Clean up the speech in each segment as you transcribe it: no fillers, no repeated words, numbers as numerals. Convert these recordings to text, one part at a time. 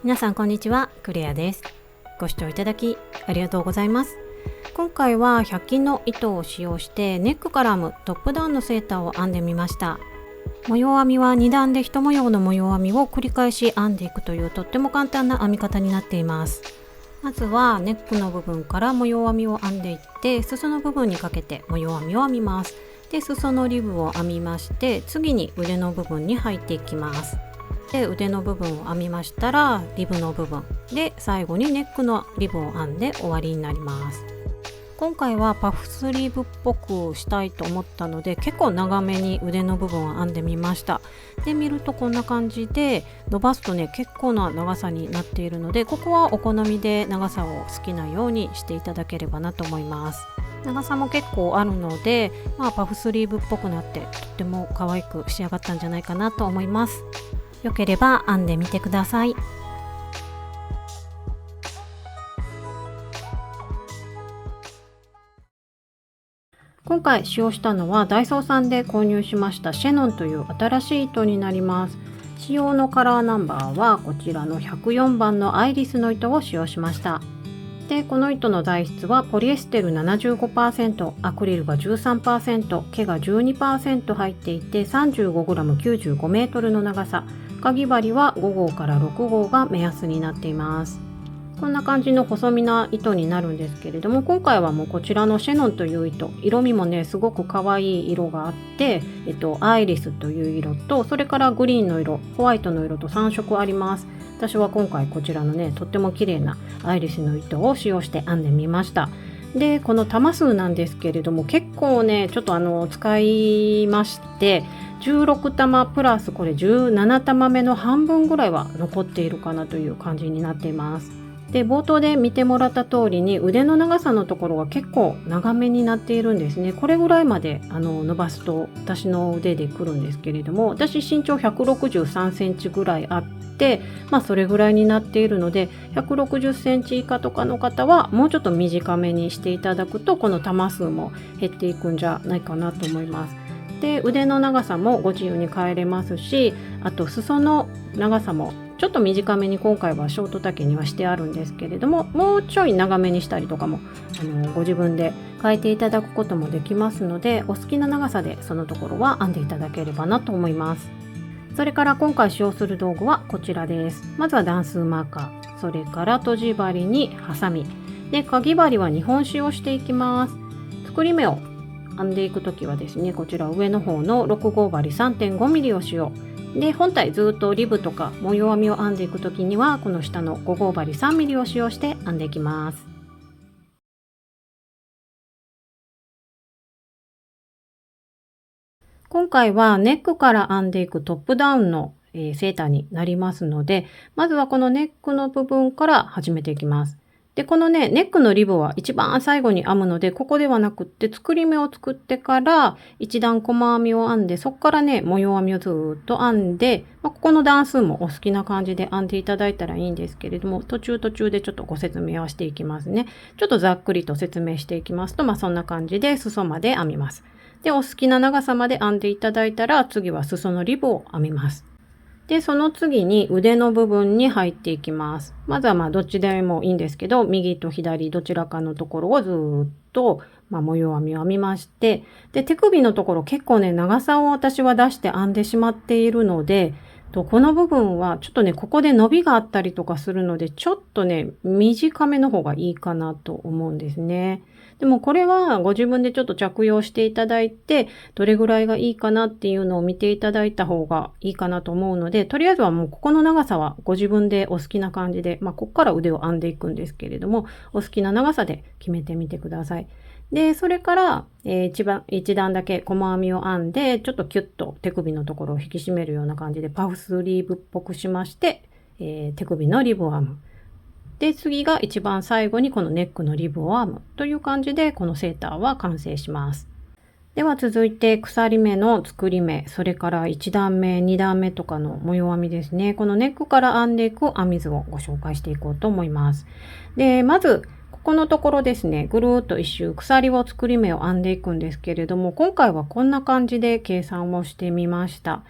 皆さんこんにちは、クレアです。ご視聴いただきありがとうございます。今回は100均の糸を使用してネックから編むトップダウンのセーターを編んでみました。模様編みは2段で1模様の模様編みを繰り返し編んでいくというとっても簡単な編み方になっています。まずはネックの部分から模様編みを編んでいって、裾の部分にかけて模様編みを編みます。で、裾のリブを編みまして、次に腕の部分に入っていきます。で、腕の部分を編みましたらリブの部分で、最後にネックのリブを編んで終わりになります。今回はパフスリーブっぽくしたいと思ったので、結構長めに腕の部分を編んでみました。で、見るとこんな感じで伸ばすとね、結構な長さになっているので、ここはお好みで長さを好きなようにしていただければなと思います。長さも結構あるので、パフスリーブっぽくなってとっても可愛く仕上がったんじゃないかなと思います。よければ編んでみてください。今回使用したのはダイソーさんで購入しましたシェノンという新しい糸になります。使用のカラーナンバーはこちらの104番のアイリスの糸を使用しました。で、この糸の材質はポリエステル 75%、アクリルが 13%、毛が 12% 入っていて 35g95 メートルの長さ、かぎ針は5号から6号が目安になっています。こんな感じの細身な糸になるんですけれども、今回はもうこちらのシェノンという糸、色味もねすごく可愛い色があって、アイリスという色と、それからグリーンの色、ホワイトの色と3色あります。私は今回こちらのねとっても綺麗なアイリスの糸を使用して編んでみました。で、この玉数なんですけれども、結構ねちょっと使いまして、16玉プラスこれ17玉目の半分ぐらいは残っているかなという感じになっています。で、冒頭で見てもらった通りに腕の長さのところが結構長めになっているんですね。これぐらいまで伸ばすと私の腕でくるんですけれども、私身長163センチぐらいあって、それぐらいになっているので、160センチ以下とかの方はもうちょっと短めにしていただくと、この玉数も減っていくんじゃないかなと思います。で、腕の長さもご自由に変えれますし、あと裾の長さもちょっと短めに今回はショート丈にはしてあるんですけれども、もうちょい長めにしたりとかもご自分で変えていただくこともできますので、お好きな長さでそのところは編んでいただければなと思います。それから今回使用する道具はこちらです。まずは段数マーカー、それからとじ針にハサミで、かぎ針は2本使用していきます。作り目を編んでいくときはですね、こちら上の方の6号針 3.5mm を使用で、本体ずっとリブとか模様編みを編んでいくときにはこの下の5号針 3mm を使用して編んでいきます。今回はネックから編んでいくトップダウンのセーターになりますので、まずはこのネックの部分から始めていきます。で、このね、ネックのリブは一番最後に編むので、ここではなくって作り目を作ってから一段細編みを編んで、そこからね、模様編みをずっと編んで、ここの段数もお好きな感じで編んでいただいたらいいんですけれども、途中でちょっとご説明はしていきますね。ちょっとざっくりと説明していきますと、そんな感じで裾まで編みます。で、お好きな長さまで編んでいただいたら、次は裾のリブを編みます。で、その次に腕の部分に入っていきます。まずはどっちでもいいんですけど、右と左どちらかのところをずっと模様編みを編みまして、で、手首のところ結構ね、長さを私は出して編んでしまっているので、この部分はちょっとね、ここで伸びがあったりとかするので、ちょっとね、短めの方がいいかなと思うんですね。でもこれはご自分でちょっと着用していただいて、どれぐらいがいいかなっていうのを見ていただいた方がいいかなと思うので、とりあえずはもうここの長さはご自分でお好きな感じで、ここから腕を編んでいくんですけれども、お好きな長さで決めてみてください。で、それから、一段だけ細編みを編んで、ちょっとキュッと手首のところを引き締めるような感じでパフスリーブっぽくしまして、手首のリブを編む。で、次が一番最後にこのネックのリブを編むという感じで、このセーターは完成します。では続いて鎖目の作り目、それから1段目、2段目とかの模様編みですね。このネックから編んでいく編み図をご紹介していこうと思います。で、まずここのところですね、ぐるーっと一周鎖を作り目を編んでいくんですけれども、今回はこんな感じで計算をしてみました。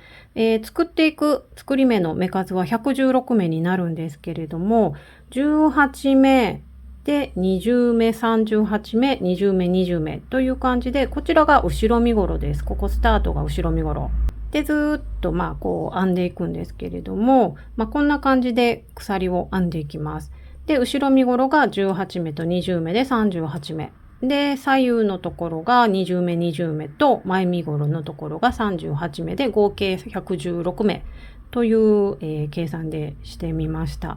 作っていく作り目の目数は116目になるんですけれども、18目で20目、38目、20目、20目という感じで、こちらが後ろ身ごろです。ここスタートが後ろ身ごろ。で、ずーっとこう編んでいくんですけれども、こんな感じで鎖を編んでいきます。で、後ろ身ごろが18目と20目で38目。で、左右のところが20目20目と前身ごろのところが38目で合計116目という、計算でしてみました。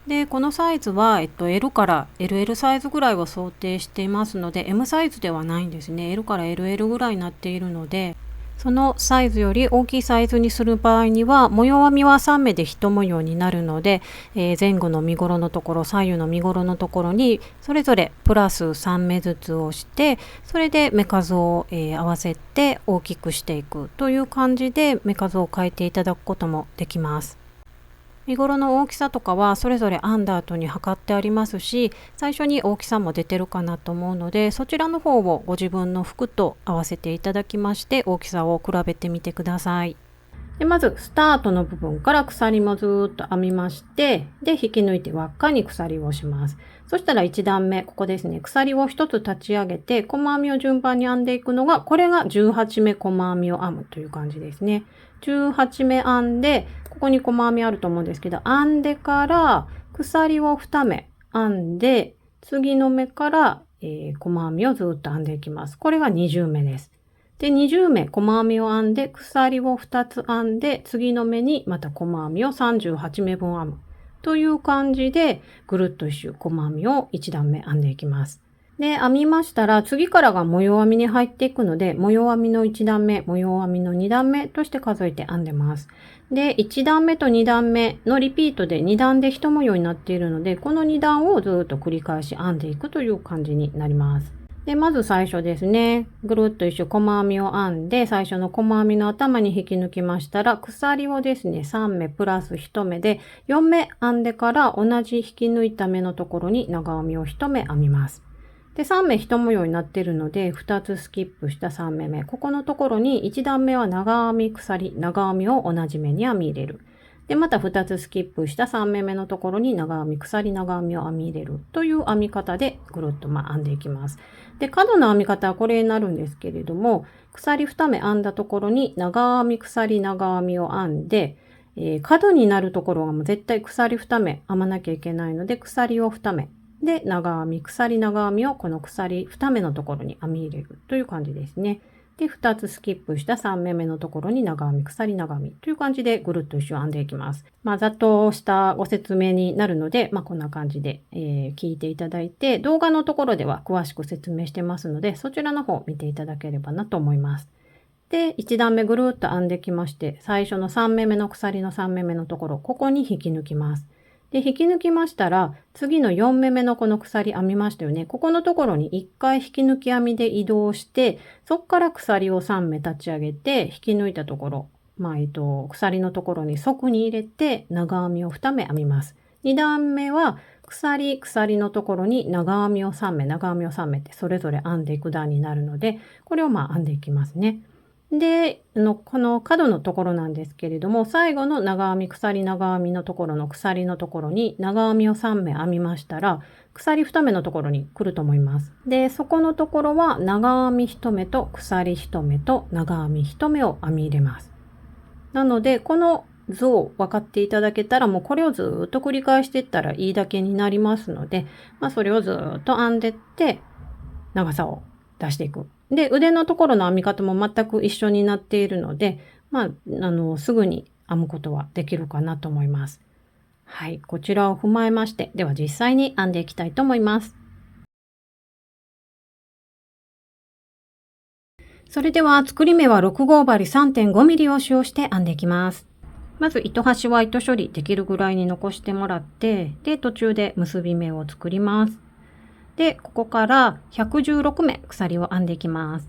で、このサイズは、L から LL サイズぐらいを想定していますので、M サイズではないんですね。L から LL ぐらいになっているので、そのサイズより大きいサイズにする場合には、模様編みは3目で1模様になるので、前後の身ごろのところ、左右の身ごろのところに、それぞれプラス3目ずつをして、それで目数を、合わせて大きくしていくという感じで目数を変えていただくこともできます。身ごろの大きさとかはそれぞれ編んだ後に測ってありますし、最初に大きさも出てるかなと思うので、そちらの方をご自分の服と合わせていただきまして大きさを比べてみてください。でまずスタートの部分から鎖もずーっと編みまして、で引き抜いて輪っかに鎖をします。そしたら1段目、ここですね、鎖を1つ立ち上げて細編みを順番に編んでいくのが、これが18目細編みを編むという感じですね。18目編んで、ここに細編みあると思うんですけど、編んでから鎖を2目編んで、次の目から、細編みをずっと編んでいきます。これが20目です。で、20目細編みを編んで、鎖を2つ編んで、次の目にまた細編みを38目分編む。という感じで、ぐるっと一周細編みを1段目編んでいきます。で、編みましたら、次からが模様編みに入っていくので、模様編みの1段目、模様編みの2段目として数えて編んでます。で、1段目と2段目のリピートで2段で1模様になっているので、この2段をずっと繰り返し編んでいくという感じになります。で、まず最初ですね。ぐるっと一周細編みを編んで、最初の細編みの頭に引き抜きましたら、鎖をですね、3目プラス1目で、4目編んでから同じ引き抜いた目のところに長編みを1目編みます。で、3目1模様になっているので、2つスキップした3目目。ここのところに1段目は長編み鎖、長編みを同じ目に編み入れる。で、また2つスキップした3目目のところに長編み、鎖、長編みを編み入れるという編み方でぐるっと編んでいきます。で、角の編み方はこれになるんですけれども、鎖2目編んだところに長編み、鎖、長編みを編んで、角になるところはもう絶対鎖2目編まなきゃいけないので、鎖を2目。で、長編み、鎖、長編みをこの鎖2目のところに編み入れるという感じですね。で、2つスキップした3目目のところに長編み、鎖、長編みという感じでぐるっと一周編んでいきます。ざっとしたご説明になるので、こんな感じで、聞いていただいて、動画のところでは詳しく説明してますので、そちらの方を見ていただければなと思います。で、1段目ぐるっと編んできまして、最初の3目目の鎖の3目目のところ、ここに引き抜きます。で、引き抜きましたら、次の4目目のこの鎖編みましたよね。ここのところに1回引き抜き編みで移動して、そこから鎖を3目立ち上げて、引き抜いたところ、鎖のところに側に入れて、長編みを2目編みます。2段目は、鎖のところに長編みを3目、長編みを3目ってそれぞれ編んでいく段になるので、これを編んでいきますね。で、この角のところなんですけれども、最後の長編み、鎖長編みのところの鎖のところに長編みを3目編みましたら、鎖2目のところに来ると思います。で、そこのところは長編み1目と鎖1目と長編み1目を編み入れます。なので、この図を分かっていただけたら、もうこれをずっと繰り返していったらいいだけになりますので、それをずっと編んでって、長さを出していく。で、腕のところの編み方も全く一緒になっているので、すぐに編むことはできるかなと思います。はい、こちらを踏まえまして、では実際に編んでいきたいと思います。それでは作り目は6号針 3.5mm を使用して編んでいきます。まず糸端は糸処理できるぐらいに残してもらって、で、途中で結び目を作ります。で、ここから116目鎖を編んでいきます。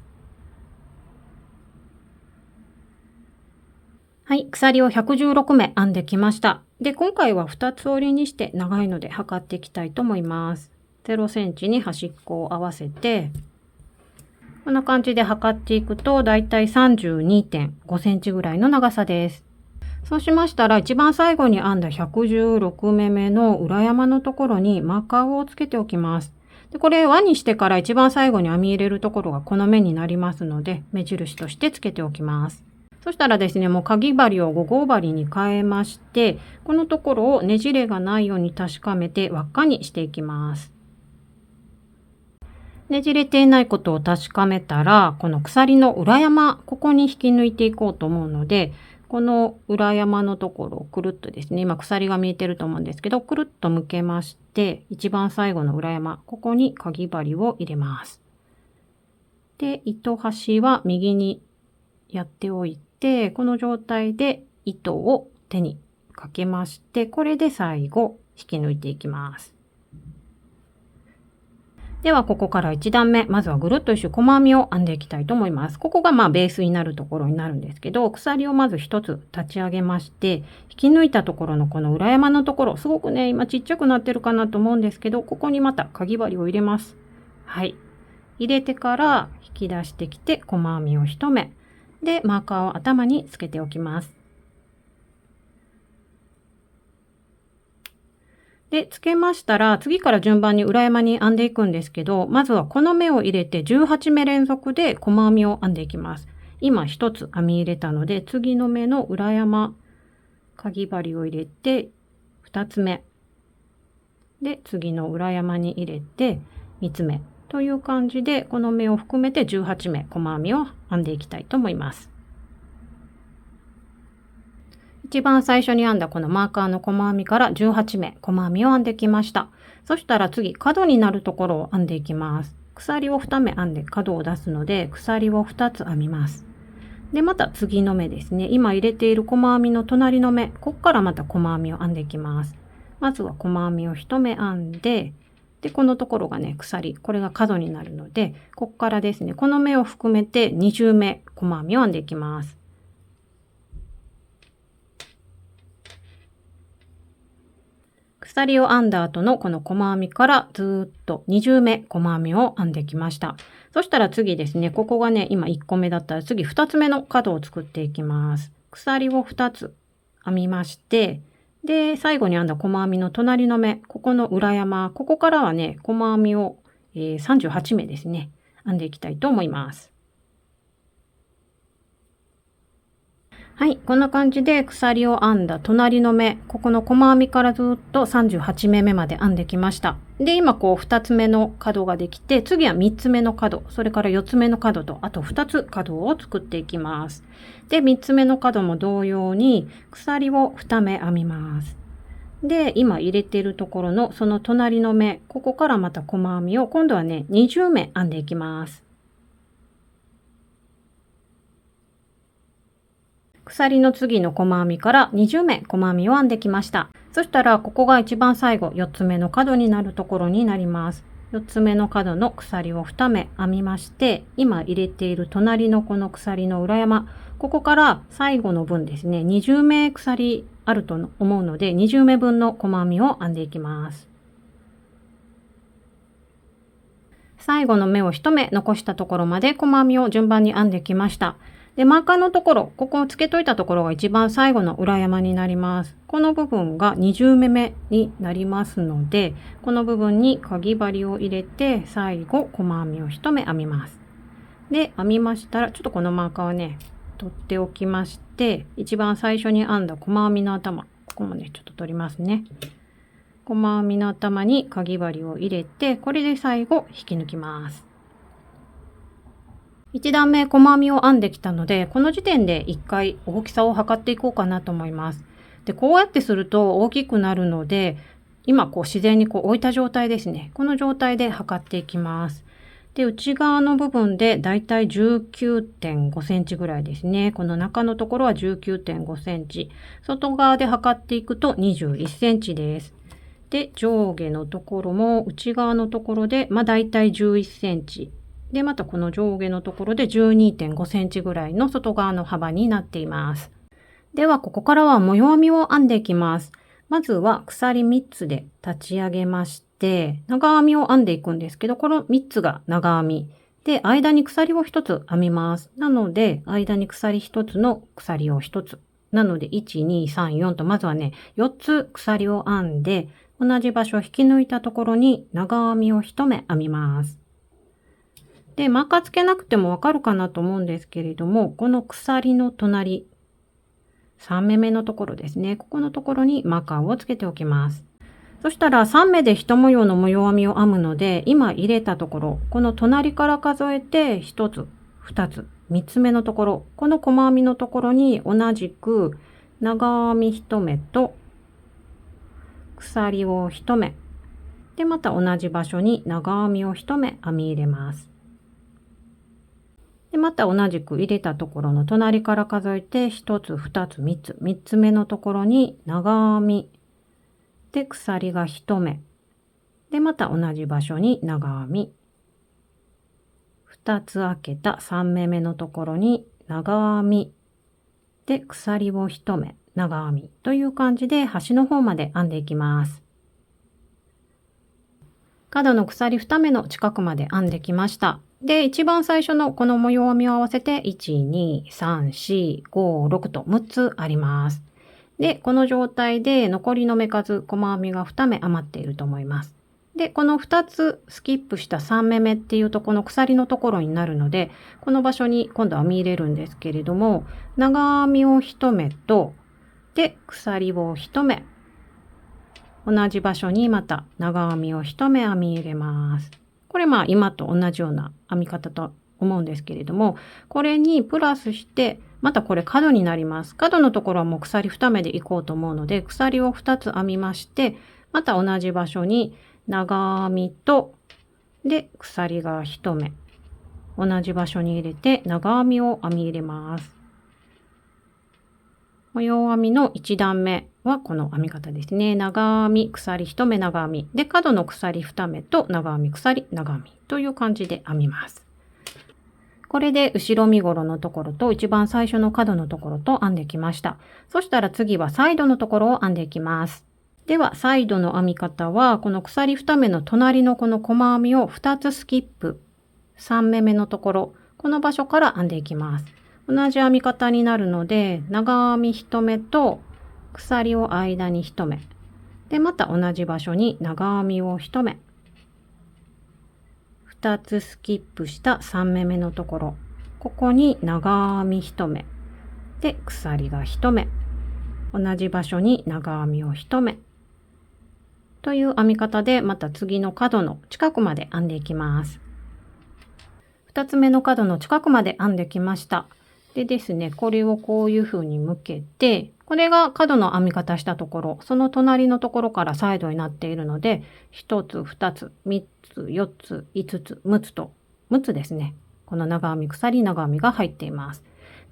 はい、鎖を116目編んできました。で、今回は2つ折りにして長いので測っていきたいと思います。0センチに端っこを合わせて、こんな感じで測っていくと、だいたい 32.5 センチぐらいの長さです。そうしましたら、一番最後に編んだ116目目の裏山のところにマーカーをつけておきます。で、これ輪にしてから一番最後に編み入れるところがこの目になりますので、目印としてつけておきます。そしたらですね、もうかぎ針を5号針に変えまして、このところをねじれがないように確かめて輪っかにしていきます。ねじれていないことを確かめたら、この鎖の裏山、ここに引き抜いていこうと思うので、この裏山のところをくるっとですね、今鎖が見えてると思うんですけど、くるっと向けまして、一番最後の裏山、ここにかぎ針を入れます。で、糸端は右にやっておいて、この状態で糸を手にかけまして、これで最後引き抜いていきます。では、ここから1段目、まずはぐるっと一周細編みを編んでいきたいと思います。ここがベースになるところになるんですけど、鎖をまず一つ立ち上げまして、引き抜いたところのこの裏山のところ、すごくね、今ちっちゃくなってるかなと思うんですけど、ここにまたかぎ針を入れます。はい。入れてから引き出してきて、細編みを1目。で、マーカーを頭につけておきます。で、つけましたら、次から順番に裏山に編んでいくんですけど、まずはこの目を入れて18目連続で細編みを編んでいきます。今1つ編み入れたので、次の目の裏山、かぎ針を入れて2つ目。で、次の裏山に入れて3つ目。という感じで、この目を含めて18目細編みを編んでいきたいと思います。一番最初に編んだこのマーカーの細編みから18目細編みを編んできました。そしたら次、角になるところを編んでいきます。鎖を2目編んで角を出すので、鎖を2つ編みます。で、また次の目ですね。今入れている細編みの隣の目、ここからまた細編みを編んでいきます。まずは細編みを1目編んで、で、このところがね、鎖、これが角になるので、ここからですね、この目を含めて20目細編みを編んでいきます。鎖を編んだ後のこの細編みからずっと20目細編みを編んできました。そしたら次ですね、ここがね、今1個目だったら次2つ目の角を作っていきます。鎖を2つ編みまして、で、最後に編んだ細編みの隣の目、ここの裏山、ここからはね、細編みを、38目ですね、編んでいきたいと思います。はい、こんな感じで鎖を編んだ隣の目、ここの細編みからずっと38目目まで編んできました。で、今こう2つ目の角ができて、次は3つ目の角、それから4つ目の角と、あと2つ角を作っていきます。で、3つ目の角も同様に鎖を2目編みます。で、今入れているところのその隣の目、ここからまた細編みを今度はね、20目編んでいきます。鎖の次の細編みから20目細編みを編んできました。そしたらここが一番最後4つ目の角になるところになります。4つ目の角の鎖を2目編みまして、今入れている隣のこの鎖の裏山、ここから最後の分ですね、20目鎖あると思うので、20目分の細編みを編んでいきます。最後の目を1目残したところまで細編みを順番に編んできました。で、マーカーのところ、ここをつけといたところが一番最後の裏山になります。この部分が20目目になりますので、この部分にかぎ針を入れて、最後、細編みを1目編みます。で、編みましたら、ちょっとこのマーカーはね、取っておきまして、一番最初に編んだ細編みの頭、ここもね、ちょっと取りますね。細編みの頭にかぎ針を入れて、これで最後引き抜きます。1段目細編みを編んできたので、この時点で1回大きさを測っていこうかなと思います。で、こうやってすると大きくなるので、今こう自然にこう置いた状態ですね。この状態で測っていきます。で、内側の部分でだいたい 19.5 センチぐらいですね。この中のところは 19.5 センチ。外側で測っていくと21センチです。で、上下のところも内側のところで、だいたい11センチ。で、またこの上下のところで 12.5 センチぐらいの外側の幅になっています。では、ここからは模様編みを編んでいきます。まずは鎖3つで立ち上げまして、て長編みを編んでいくんですけど、この3つが長編み。で、間に鎖を1つ編みます。なので、間に鎖1つの鎖を1つ。なので、1、2、3、4と、まずはね、4つ鎖を編んで、同じ場所を引き抜いたところに長編みを1目編みます。で、マーカーつけなくてもわかるかなと思うんですけれども、この鎖の隣、3目目のところですね。ここのところにマーカーをつけておきます。そしたら3目で1模様の模様編みを編むので、今入れたところ、この隣から数えて1つ、2つ、3つ目のところ、この細編みのところに同じく長編み1目と鎖を1目、でまた同じ場所に長編みを1目編み入れます。でまた同じく入れたところの隣から数えて1つ、2つ、3つ、3つ目のところに長編み、で鎖が1目でまた同じ場所に長編み、2つ開けた3目目のところに長編みで鎖を1目長編みという感じで端の方まで編んでいきます。角の鎖2目の近くまで編んできました。で、一番最初のこの模様編みを合わせて1、2、3、4、5、6と6つあります。で、この状態で残りの目数、細編みが2目余っていると思います。で、この2つスキップした3目目っていうとこの鎖のところになるので、この場所に今度は編み入れるんですけれども、長編みを1目と、で、鎖を1目。同じ場所にまた長編みを1目編み入れます。これ今と同じような編み方と思うんですけれども、これにプラスして、またこれ角になります。角のところはもう鎖2目でいこうと思うので、鎖を2つ編みまして、また同じ場所に長編みと、で、鎖が1目。同じ場所に入れて長編みを編み入れます。模様編みの1段目はこの編み方ですね。長編み、鎖1目長編み。で、角の鎖2目と長編み、鎖、長編みという感じで編みます。これで後ろ身ごろのところと一番最初の角のところと編んできました。そしたら次はサイドのところを編んでいきます。では、サイドの編み方は、この鎖2目の隣のこの細編みを2つスキップ、3目目のところ、この場所から編んでいきます。同じ編み方になるので、長編み1目と鎖を間に1目。で、また同じ場所に長編みを1目。2つスキップした3目目のところ、ここに長編み1目。で、鎖が1目。同じ場所に長編みを1目。という編み方で、また次の角の近くまで編んでいきます。2つ目の角の近くまで編んできました。でですね、これをこういう風に向けて、これが角の編み方したところ、その隣のところからサイドになっているので、1つ、2つ、3つ、4つ、5つ、6つと、6つですね。この長編み、鎖長編みが入っています。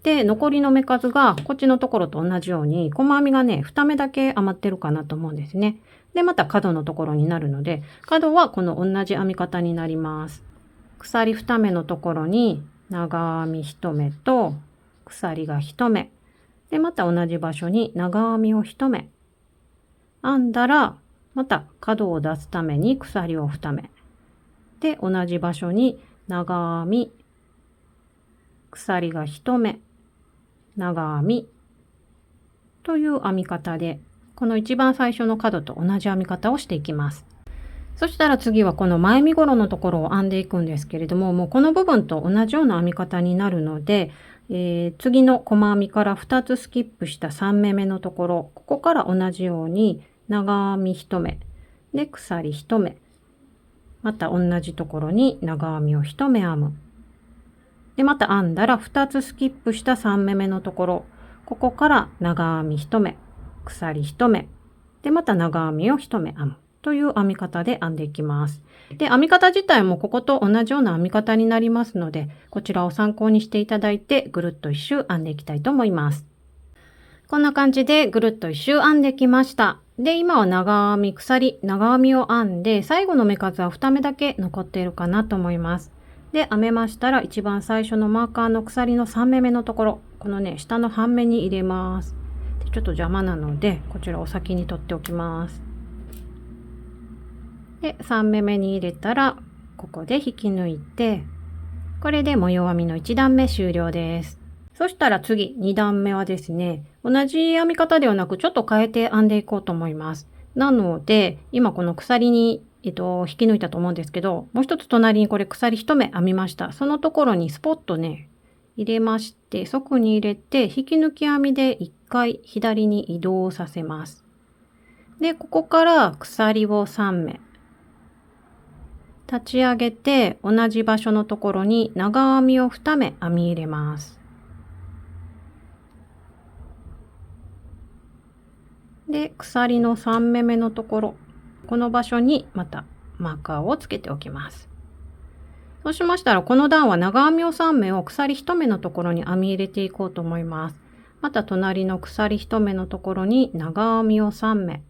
で、残りの目数がこっちのところと同じように、細編みがね、2目だけ余ってるかなと思うんですね。で、また角のところになるので、角はこの同じ編み方になります。鎖2目のところに長編み1目と鎖が1目。で、また同じ場所に長編みを1目。編んだら、また角を出すために鎖を2目。で、同じ場所に長編み、鎖が1目、長編みという編み方で、この一番最初の角と同じ編み方をしていきます。そしたら次はこの前身ごろのところを編んでいくんですけれども、もうこの部分と同じような編み方になるので、次の細編みから2つスキップした3目目のところ、ここから同じように長編み1目、で鎖1目、また同じところに長編みを1目編む。で、また編んだら2つスキップした3目目のところ、ここから長編み1目、鎖1目、で、また長編みを1目編む。という編み方で編んでいきます。で、編み方自体もここと同じような編み方になりますので、こちらを参考にしていただいて、ぐるっと一周編んでいきたいと思います。こんな感じでぐるっと一周編んできました。で、今は長編み、鎖、長編みを編んで、最後の目数は2目だけ残っているかなと思います。で、編めましたら、一番最初のマーカーの鎖の3目目のところ、このね、下の半目に入れます。ちょっと邪魔なので、こちらを先に取っておきます。で、3目めに入れたら、ここで引き抜いて、これで模様編みの1段目終了です。そしたら次、2段目はですね、同じ編み方ではなく、ちょっと変えて編んでいこうと思います。なので、今この鎖に、引き抜いたと思うんですけど、もう一つ隣にこれ鎖1目編みました。そのところにスポッとね、入れまして、側に入れて、引き抜き編みで1回左に移動させます。で、ここから鎖を3目。立ち上げて、同じ場所のところに長編みを2目編み入れます。で、鎖の3目目のところ、この場所にまたマーカーをつけておきます。そうしましたら、この段は長編みを3目を鎖1目のところに編み入れていこうと思います。また隣の鎖1目のところに長編みを3目。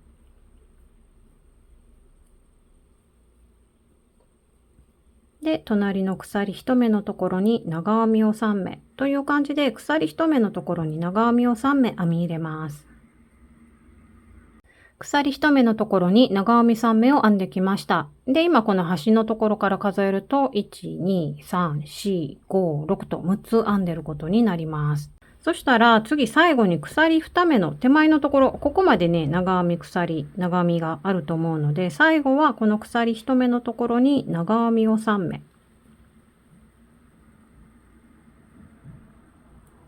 で、隣の鎖1目のところに長編みを3目という感じで、鎖1目のところに長編みを3目編み入れます。鎖1目のところに長編み3目を編んできました。で、今この端のところから数えると、1、2、3、4、5、6と6つ編んでることになります。そしたら次最後に鎖2目の手前のところ、ここまでね、長編み鎖、長編みがあると思うので、最後はこの鎖1目のところに長編みを3目。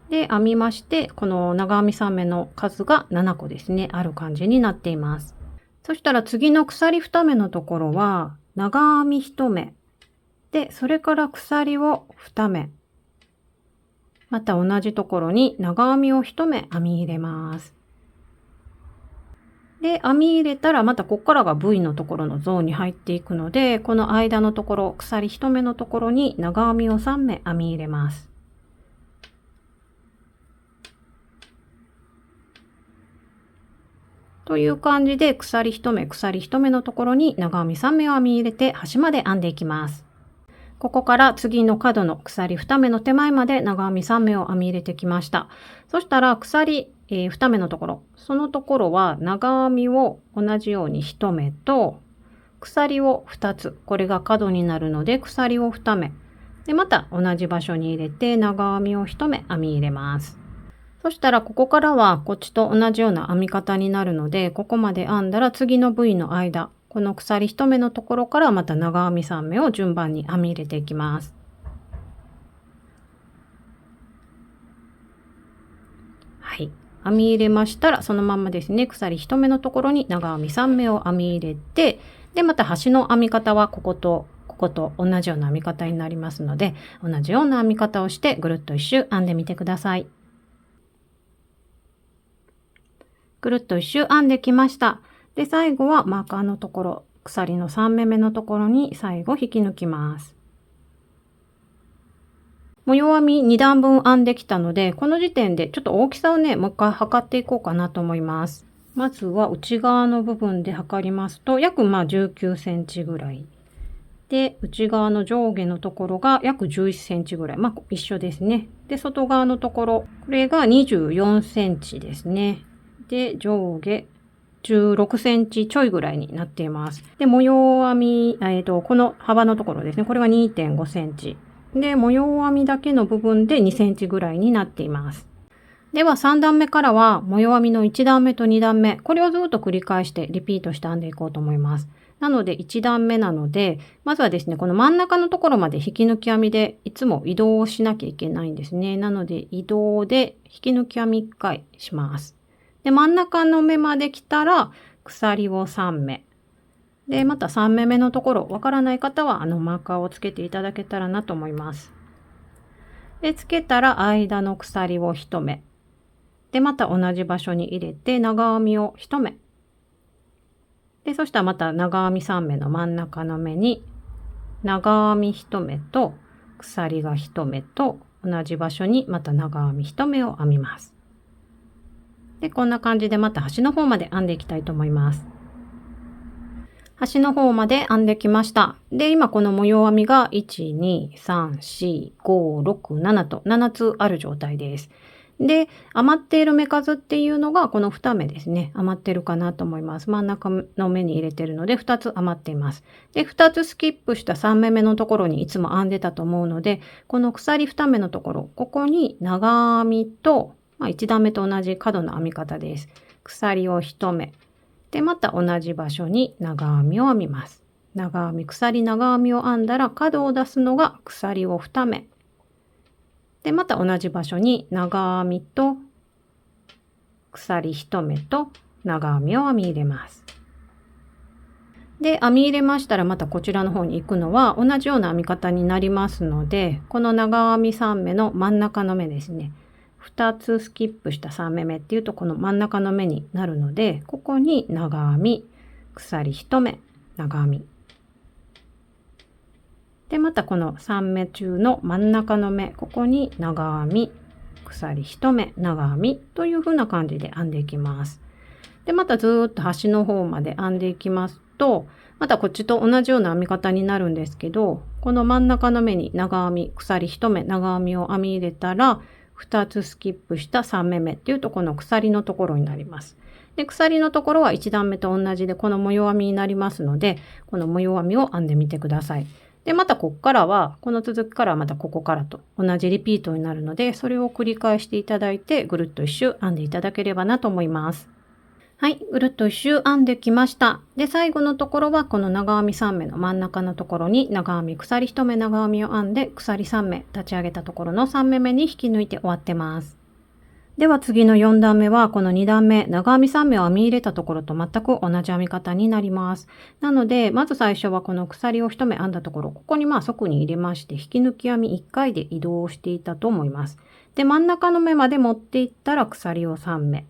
で、編みまして、この長編み3目の数が7個ですね、ある感じになっています。そしたら次の鎖2目のところは、長編み1目。で、それから鎖を2目。また同じところに長編みを1目編み入れます。で、編み入れたらまたここからが V のところのゾーンに入っていくので、この間のところ、鎖1目のところに長編みを3目編み入れます。という感じで鎖1目、鎖1目のところに長編み3目を編み入れて端まで編んでいきます。ここから次の角の鎖2目の手前まで長編み3目を編み入れてきました。そしたら鎖、2目のところ、そのところは長編みを同じように1目と鎖を2つ、これが角になるので鎖を2目。で、また同じ場所に入れて長編みを1目編み入れます。そしたらここからはこっちと同じような編み方になるので、ここまで編んだら次の V の間、この鎖1目のところからまた長編み3目を順番に編み入れていきます。はい。編み入れましたらそのままですね、鎖1目のところに長編み3目を編み入れて、で、また端の編み方はここと同じような編み方になりますので、同じような編み方をしてぐるっと一周編んでみてください。ぐるっと一周編んできました。で、最後はマーカーのところ、鎖の3目目のところに最後引き抜きます。模様編み2段分編んできたので、この時点でちょっと大きさをね、もう一回測っていこうかなと思います。まずは内側の部分で測りますと、約19センチぐらい。で、内側の上下のところが約11センチぐらい。一緒ですね。で、外側のところ、これが24センチですね。で、上下16センチちょいぐらいになっています。で、模様編み、この幅のところですね。これが 2.5 センチ。で、模様編みだけの部分で2センチぐらいになっています。では3段目からは模様編みの1段目と2段目、これをずっと繰り返してリピートして編んでいこうと思います。なので1段目なので、まずはですね、この真ん中のところまで引き抜き編みでいつも移動をしなきゃいけないんですね。なので移動で引き抜き編み1回します。で、真ん中の目まで来たら鎖を3目。で、また3目目のところ、わからない方はマーカーをつけていただけたらなと思います。で、つけたら間の鎖を1目。で、また同じ場所に入れて長編みを1目。で、そしたらまた長編み3目の真ん中の目に長編み1目と鎖が1目と同じ場所にまた長編み1目を編みます。で、こんな感じでまた端の方まで編んでいきたいと思います。端の方まで編んできました。で、今この模様編みが1、2、3、4、5、6、7と7つある状態です。で、余っている目数っていうのがこの2目ですね。余ってるかなと思います。真ん中の目に入れてるので2つ余っています。で、2つスキップした3目目のところにいつも編んでたと思うので、この鎖2目のところ、ここに長編みと、1段目と同じ角の編み方です。鎖を1目。で、また同じ場所に長編みを編みます。長編み、鎖長編みを編んだら角を出すのが鎖を2目。で、また同じ場所に長編みと鎖1目と長編みを編み入れます。で、編み入れましたらまたこちらの方に行くのは同じような編み方になりますので、この長編み3目の真ん中の目ですね。2つスキップした3目目っていうとこの真ん中の目になるので、ここに長編み、鎖1目、長編み。で、またこの3目中の真ん中の目、ここに長編み、鎖1目、長編みという風な感じで編んでいきます。で、またずーっと端の方まで編んでいきますと、またこっちと同じような編み方になるんですけど、この真ん中の目に長編み、鎖1目、長編みを編み入れたら、2つスキップした3目目っていうとこの鎖のところになります。で、鎖のところは1段目と同じでこの模様編みになりますので、この模様編みを編んでみてください。で、またここからは、この続きからはまたここからと同じリピートになるので、それを繰り返していただいて、ぐるっと一周編んでいただければなと思います。はい、ぐるっと一周編んできました。で、最後のところはこの長編み3目の真ん中のところに長編み鎖1目長編みを編んで鎖3目立ち上げたところの3目目に引き抜いて終わってます。では次の4段目はこの2段目長編み3目を編み入れたところと全く同じ編み方になります。なのでまず最初はこの鎖を1目編んだところ、ここに側に入れまして引き抜き編み1回で移動していたと思います。で、真ん中の目まで持っていったら鎖を3目。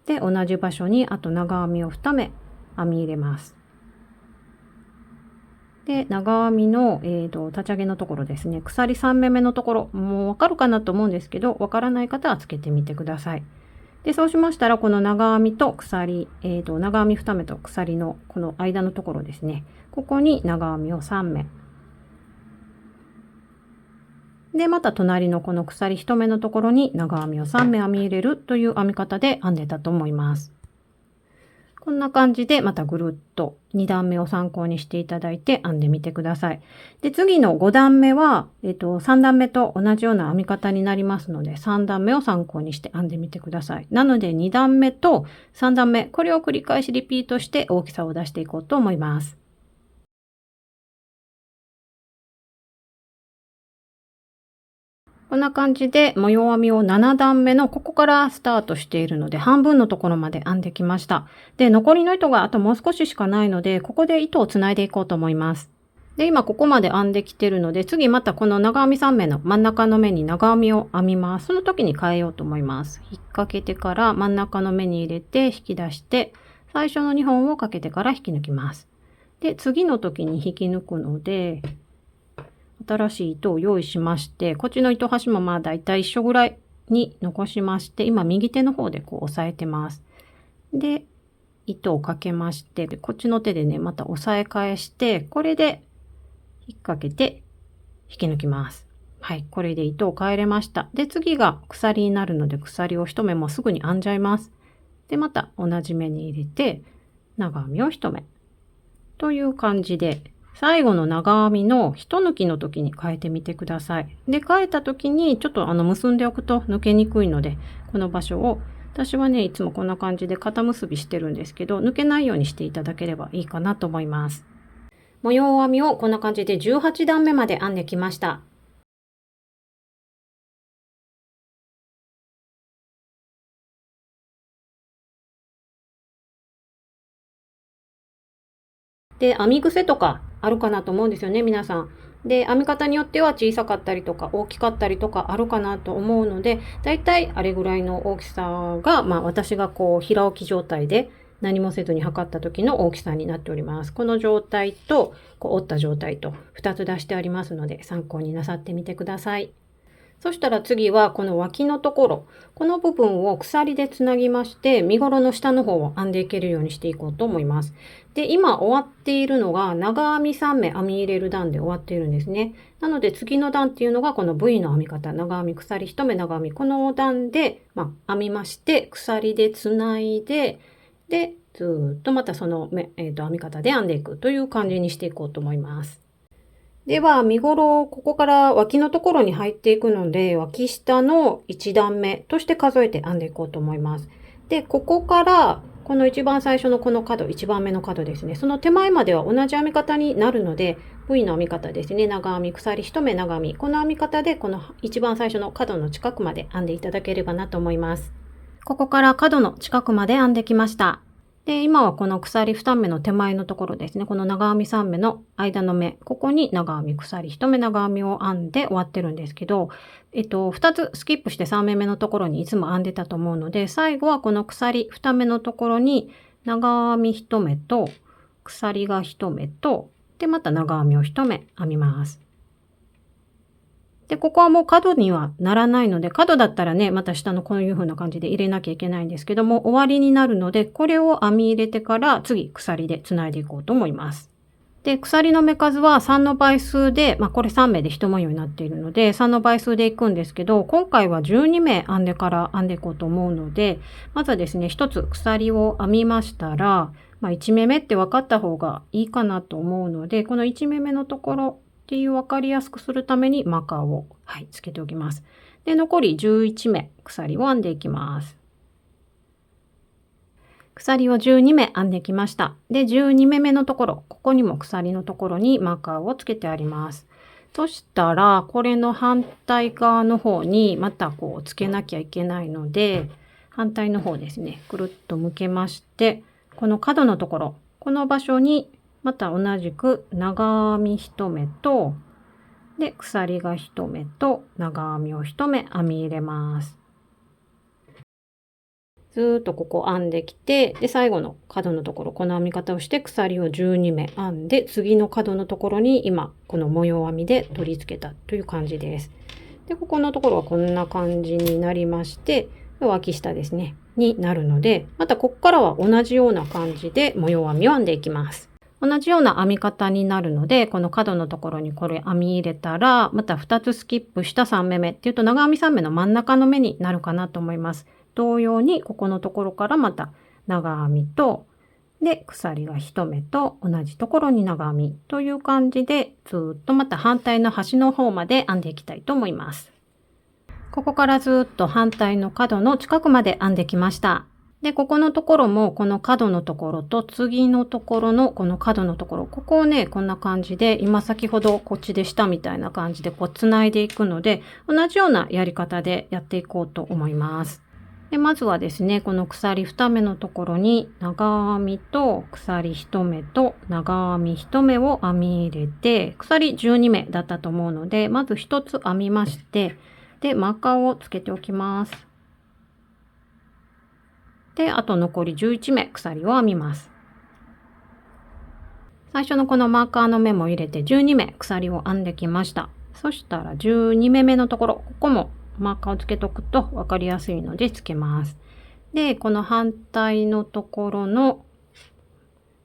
で、同じ場所にあと長編みを2目編み入れます。で、長編みの、立ち上げのところですね。鎖3目目のところ、もうわかるかなと思うんですけど、わからない方はつけてみてください。で、そうしましたら、この長編みと鎖、長編み2目と鎖のこの間のところですね。ここに長編みを3目。で、また隣のこの鎖1目のところに長編みを3目編み入れるという編み方で編んでたと思います。こんな感じでまたぐるっと2段目を参考にしていただいて編んでみてください。で、次の5段目は、3段目と同じような編み方になりますので、3段目を参考にして編んでみてください。なので2段目と3段目、これを繰り返しリピートして大きさを出していこうと思います。こんな感じで模様編みを7段目のここからスタートしているので半分のところまで編んできました。で、残りの糸があともう少ししかないので、ここで糸をつないでいこうと思います。で、今ここまで編んできてるので、次またこの長編み3目の真ん中の目に長編みを編みます。その時に変えようと思います。引っ掛けてから真ん中の目に入れて引き出して、最初の2本をかけてから引き抜きます。で、次の時に引き抜くので、新しい糸を用意しまして、こっちの糸端もだいたい一緒ぐらいに残しまして、今右手の方でこう押さえてます。で、糸をかけまして、こっちの手でね、また押さえ返して、これで引っ掛けて引き抜きます。はい、これで糸を変えれました。で、次が鎖になるので、鎖を1目もすぐに編んじゃいます。で、また同じ目に入れて、長編みを1目。という感じで、最後の長編みの一抜きの時に変えてみてください。で、変えた時にちょっと結んでおくと抜けにくいので、この場所を、私はね、いつもこんな感じで肩結びしてるんですけど、抜けないようにしていただければいいかなと思います。模様編みをこんな感じで18段目まで編んできました。で、編み癖とかあるかなと思うんですよね、皆さん。で、編み方によっては小さかったりとか大きかったりとかあるかなと思うので、だいたいあれぐらいの大きさが、私がこう平置き状態で何もせずに測った時の大きさになっております。この状態と、こう折った状態と2つ出してありますので、参考になさってみてください。そしたら次はこの脇のところ、この部分を鎖でつなぎまして、身ごろの下の方を編んでいけるようにしていこうと思います。で、今終わっているのが長編み3目編み入れる段で終わっているんですね。なので次の段っていうのがこの V の編み方、長編み鎖1目長編み、この段で、編みまして、鎖でつないで、で、ずーっとまたその編み方で編んでいくという感じにしていこうと思います。では、身ごろ、ここから脇のところに入っていくので、脇下の1段目として数えて編んでいこうと思います。で、ここから、この一番最初のこの角、1番目の角ですね。その手前までは同じ編み方になるので、V の編み方ですね。長編み、鎖1目長編み。この編み方で、この一番最初の角の近くまで編んでいただければなと思います。ここから角の近くまで編んできました。で、今はこの鎖2目の手前のところですね。この長編み3目の間の目、ここに長編み鎖1目長編みを編んで終わってるんですけど、2つスキップして3目目のところにいつも編んでたと思うので、最後はこの鎖2目のところに長編み1目と鎖が1目と、で、また長編みを1目編みます。で、ここはもう角にはならないので、角だったらね、また下のこういう風な感じで入れなきゃいけないんですけども、終わりになるので、これを編み入れてから次鎖でつないでいこうと思います。で、鎖の目数は3の倍数で、これ3目で1模様になっているので、3の倍数でいくんですけど、今回は12目編んでから編んでいこうと思うので、まずはですね、1つ鎖を編みましたら、1目目って分かった方がいいかなと思うので、この1目目のところ、っていう分かりやすくするためにマーカーを、つけておきます。で、残り11目鎖を編んでいきます。鎖を12目編んできました。で、12目目のところ、ここにも鎖のところにマーカーをつけてあります。そしたら、これの反対側の方にまたこうつけなきゃいけないので、反対の方ですね、くるっと向けまして、この角のところ、この場所にまた同じく長編み1目と、で、鎖が1目と長編みを1目編み入れます。ずーっとここ編んできて、で、最後の角のところ、この編み方をして鎖を12目編んで、次の角のところに今、この模様編みで取り付けたという感じです。で、ここのところはこんな感じになりまして、脇下ですね、になるので、またここからは同じような感じで模様編みを編んでいきます。同じような編み方になるので、この角のところにこれ編み入れたら、また2つスキップした3目目っていうと長編み3目の真ん中の目になるかなと思います。同様にここのところからまた長編みと、で、鎖が1目と同じところに長編みという感じで、ずっとまた反対の端の方まで編んでいきたいと思います。ここからずっと反対の角の近くまで編んできました。で、ここのところもこの角のところと次のところのこの角のところ、ここをね、こんな感じで、今先ほどこっちでしたみたいな感じでこう繋いでいくので、同じようなやり方でやっていこうと思います。で、まずはですね、この鎖2目のところに長編みと鎖1目と長編み1目を編み入れて、鎖12目だったと思うので、まず1つ編みまして、で、マーカーをつけておきます。で、あと残り11目鎖を編みます。最初のこのマーカーの目も入れて12目鎖を編んできました。そしたら12目目のところ、ここもマーカーをつけとくと分かりやすいのでつけます。で、この反対のところの、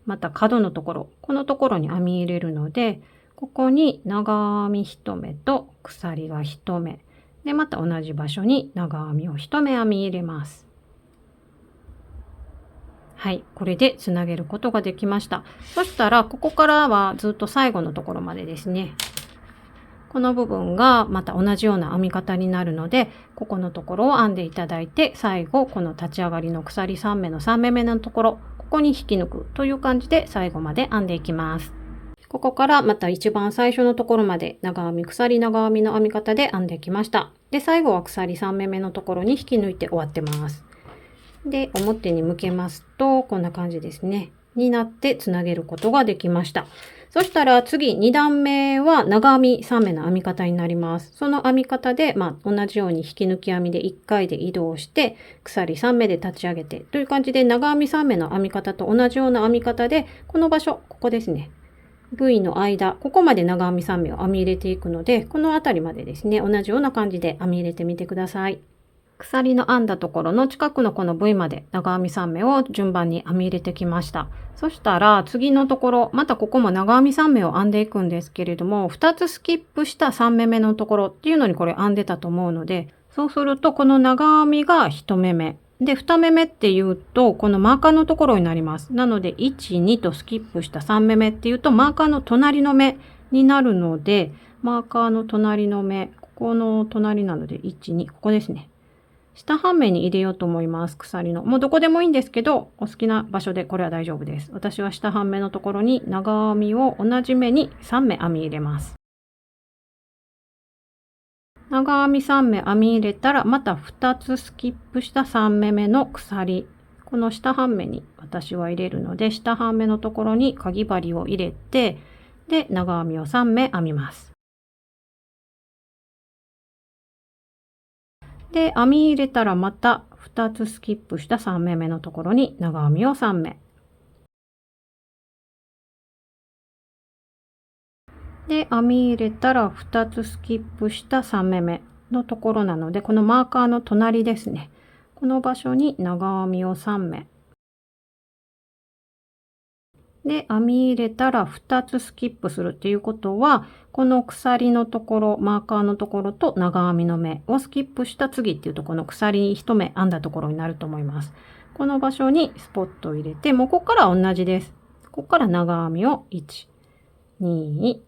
また角のところ、このところに編み入れるので、ここに長編み1目と鎖が1目。で、また同じ場所に長編みを1目編み入れます。はい、これでつなげることができました。そしたら、ここからはずっと最後のところまでですね。この部分がまた同じような編み方になるので、ここのところを編んでいただいて、最後、この立ち上がりの鎖3目の3目目のところ、ここに引き抜くという感じで最後まで編んでいきます。ここからまた一番最初のところまで長編み鎖長編みの編み方で編んできました。で、最後は鎖3目目のところに引き抜いて終わってます。で、表に向けますと、こんな感じですね。になってつなげることができました。そしたら次2段目は長編み3目の編み方になります。その編み方で、同じように引き抜き編みで1回で移動して、鎖3目で立ち上げてという感じで長編み3目の編み方と同じような編み方で、この場所、ここですね。V の間、ここまで長編み3目を編み入れていくので、この辺りまでですね、同じような感じで編み入れてみてください。鎖の編んだところの近くのこの V まで長編み3目を順番に編み入れてきました。そしたら次のところ、またここも長編み3目を編んでいくんですけれども、2つスキップした3目目のところっていうのにこれ編んでたと思うので、そうするとこの長編みが1目目。で、2目目っていうと、このマーカーのところになります。なので、1、2とスキップした3目目っていうと、マーカーの隣の目になるので、マーカーの隣の目、ここの隣なので、1、2、ここですね。下半目に入れようと思います。鎖の。もうどこでもいいんですけど、お好きな場所でこれは大丈夫です。私は下半目のところに長編みを同じ目に3目編み入れます。長編み3目編み入れたら、また2つスキップした3目目の鎖。この下半目に私は入れるので、下半目のところにかぎ針を入れて、で、長編みを3目編みます。で、編み入れたらまた2つスキップした3目目のところに長編みを3目。で、編み入れたら2つスキップした3目目のところなので、このマーカーの隣ですね。この場所に長編みを3目。で、編み入れたら2つスキップするっていうことは、この鎖のところ、マーカーのところと長編みの目をスキップした次っていうと、この鎖1目編んだところになると思います。この場所にスポットを入れて、もうここから同じです。ここから長編みを1、2、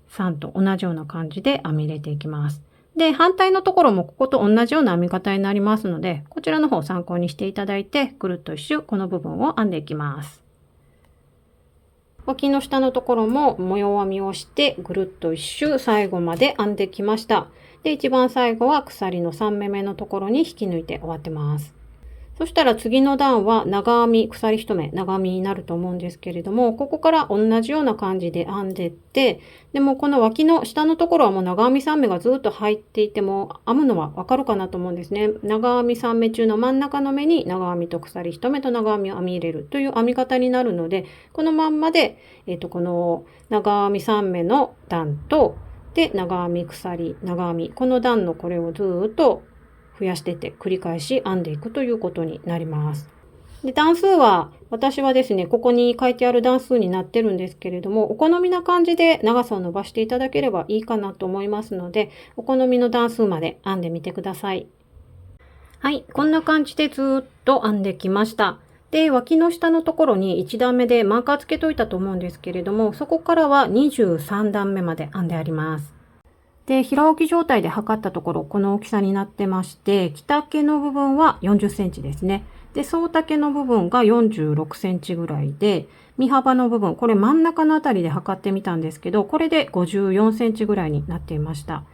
3と同じような感じで編み入れていきます。で、反対のところもここと同じような編み方になりますので、こちらの方を参考にしていただいて、ぐるっと一周この部分を編んでいきます。脇の下のところも模様編みをしてぐるっと一周最後まで編んできました。で、一番最後は鎖の3目目のところに引き抜いて終わってます。そしたら次の段は長編み、鎖1目長編みになると思うんですけれども、ここから同じような感じで編んでって、でもこの脇の下のところはもう長編み3目がずっと入っていても編むのはわかるかなと思うんですね。長編み3目中の真ん中の目に長編みと鎖1目と長編みを編み入れるという編み方になるので、このまんまで、この長編み3目の段と、で、長編み鎖、長編み、この段のこれをずっと増やしていって繰り返し編んでいくということになります。で、段数は私はですね、ここに書いてある段数になってるんですけれども、お好みな感じで長さを伸ばしていただければいいかなと思いますので、お好みの段数まで編んでみてください。はい、こんな感じでずっと編んできました。で、脇の下のところに1段目でマーカーつけといたと思うんですけれども、そこからは23段目まで編んであります。で、平置き状態で測ったところ、この大きさになってまして、着丈の部分は40センチですね。で、総丈の部分が46センチぐらいで、身幅の部分、これ真ん中のあたりで測ってみたんですけど、これで54センチぐらいになっていました。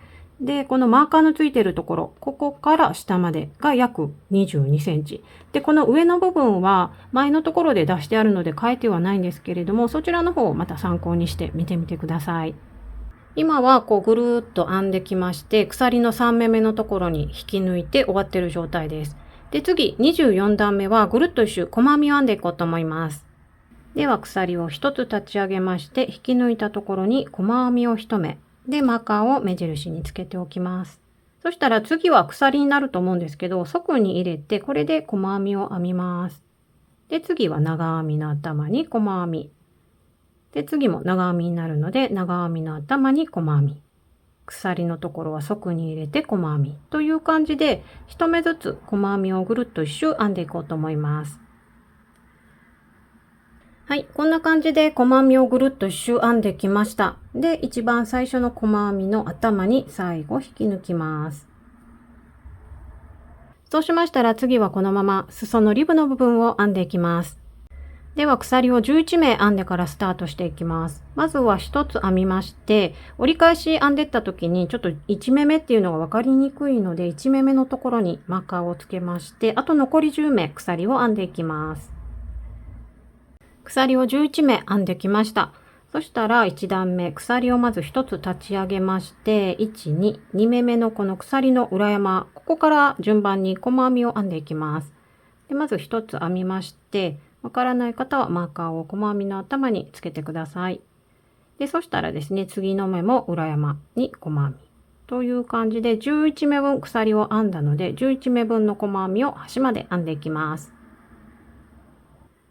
で、このマーカーのついているところ、ここから下までが約22センチ。で、この上の部分は前のところで出してあるので変えてはないんですけれども、そちらの方をまた参考にして見てみてください。今はこうぐるーっと編んできまして、鎖の3目目のところに引き抜いて終わってる状態です。で、次24段目はぐるっと一周細編みを編んでいこうと思います。では鎖を1つ立ち上げまして、引き抜いたところに細編みを1目でマーカーを目印につけておきます。そしたら次は鎖になると思うんですけど、側に入れてこれで細編みを編みます。で、次は長編みの頭に細編み。で、次も長編みになるので、長編みの頭に細編み。鎖のところは側に入れて細編みという感じで、1目ずつ細編みをぐるっと一周編んでいこうと思います。はい、こんな感じで細編みをぐるっと一周編んできました。で、一番最初の細編みの頭に最後引き抜きます。そうしましたら次はこのまま裾のリブの部分を編んでいきます。では鎖を11目編んでからスタートしていきます。まずは1つ編みまして、折り返し編んでった時にちょっと1目目っていうのが分かりにくいので、1目目のところにマーカーをつけまして、あと残り10目鎖を編んでいきます。鎖を11目編んできました。そしたら1段目、鎖をまず1つ立ち上げまして、1、2、2目目のこの鎖の裏山、ここから順番に細編みを編んでいきます。でまず1つ編みまして、わからない方はマーカーを細編みの頭につけてください。で、そしたらですね、次の目も裏山に細編み。という感じで11目分鎖を編んだので、11目分の細編みを端まで編んでいきます。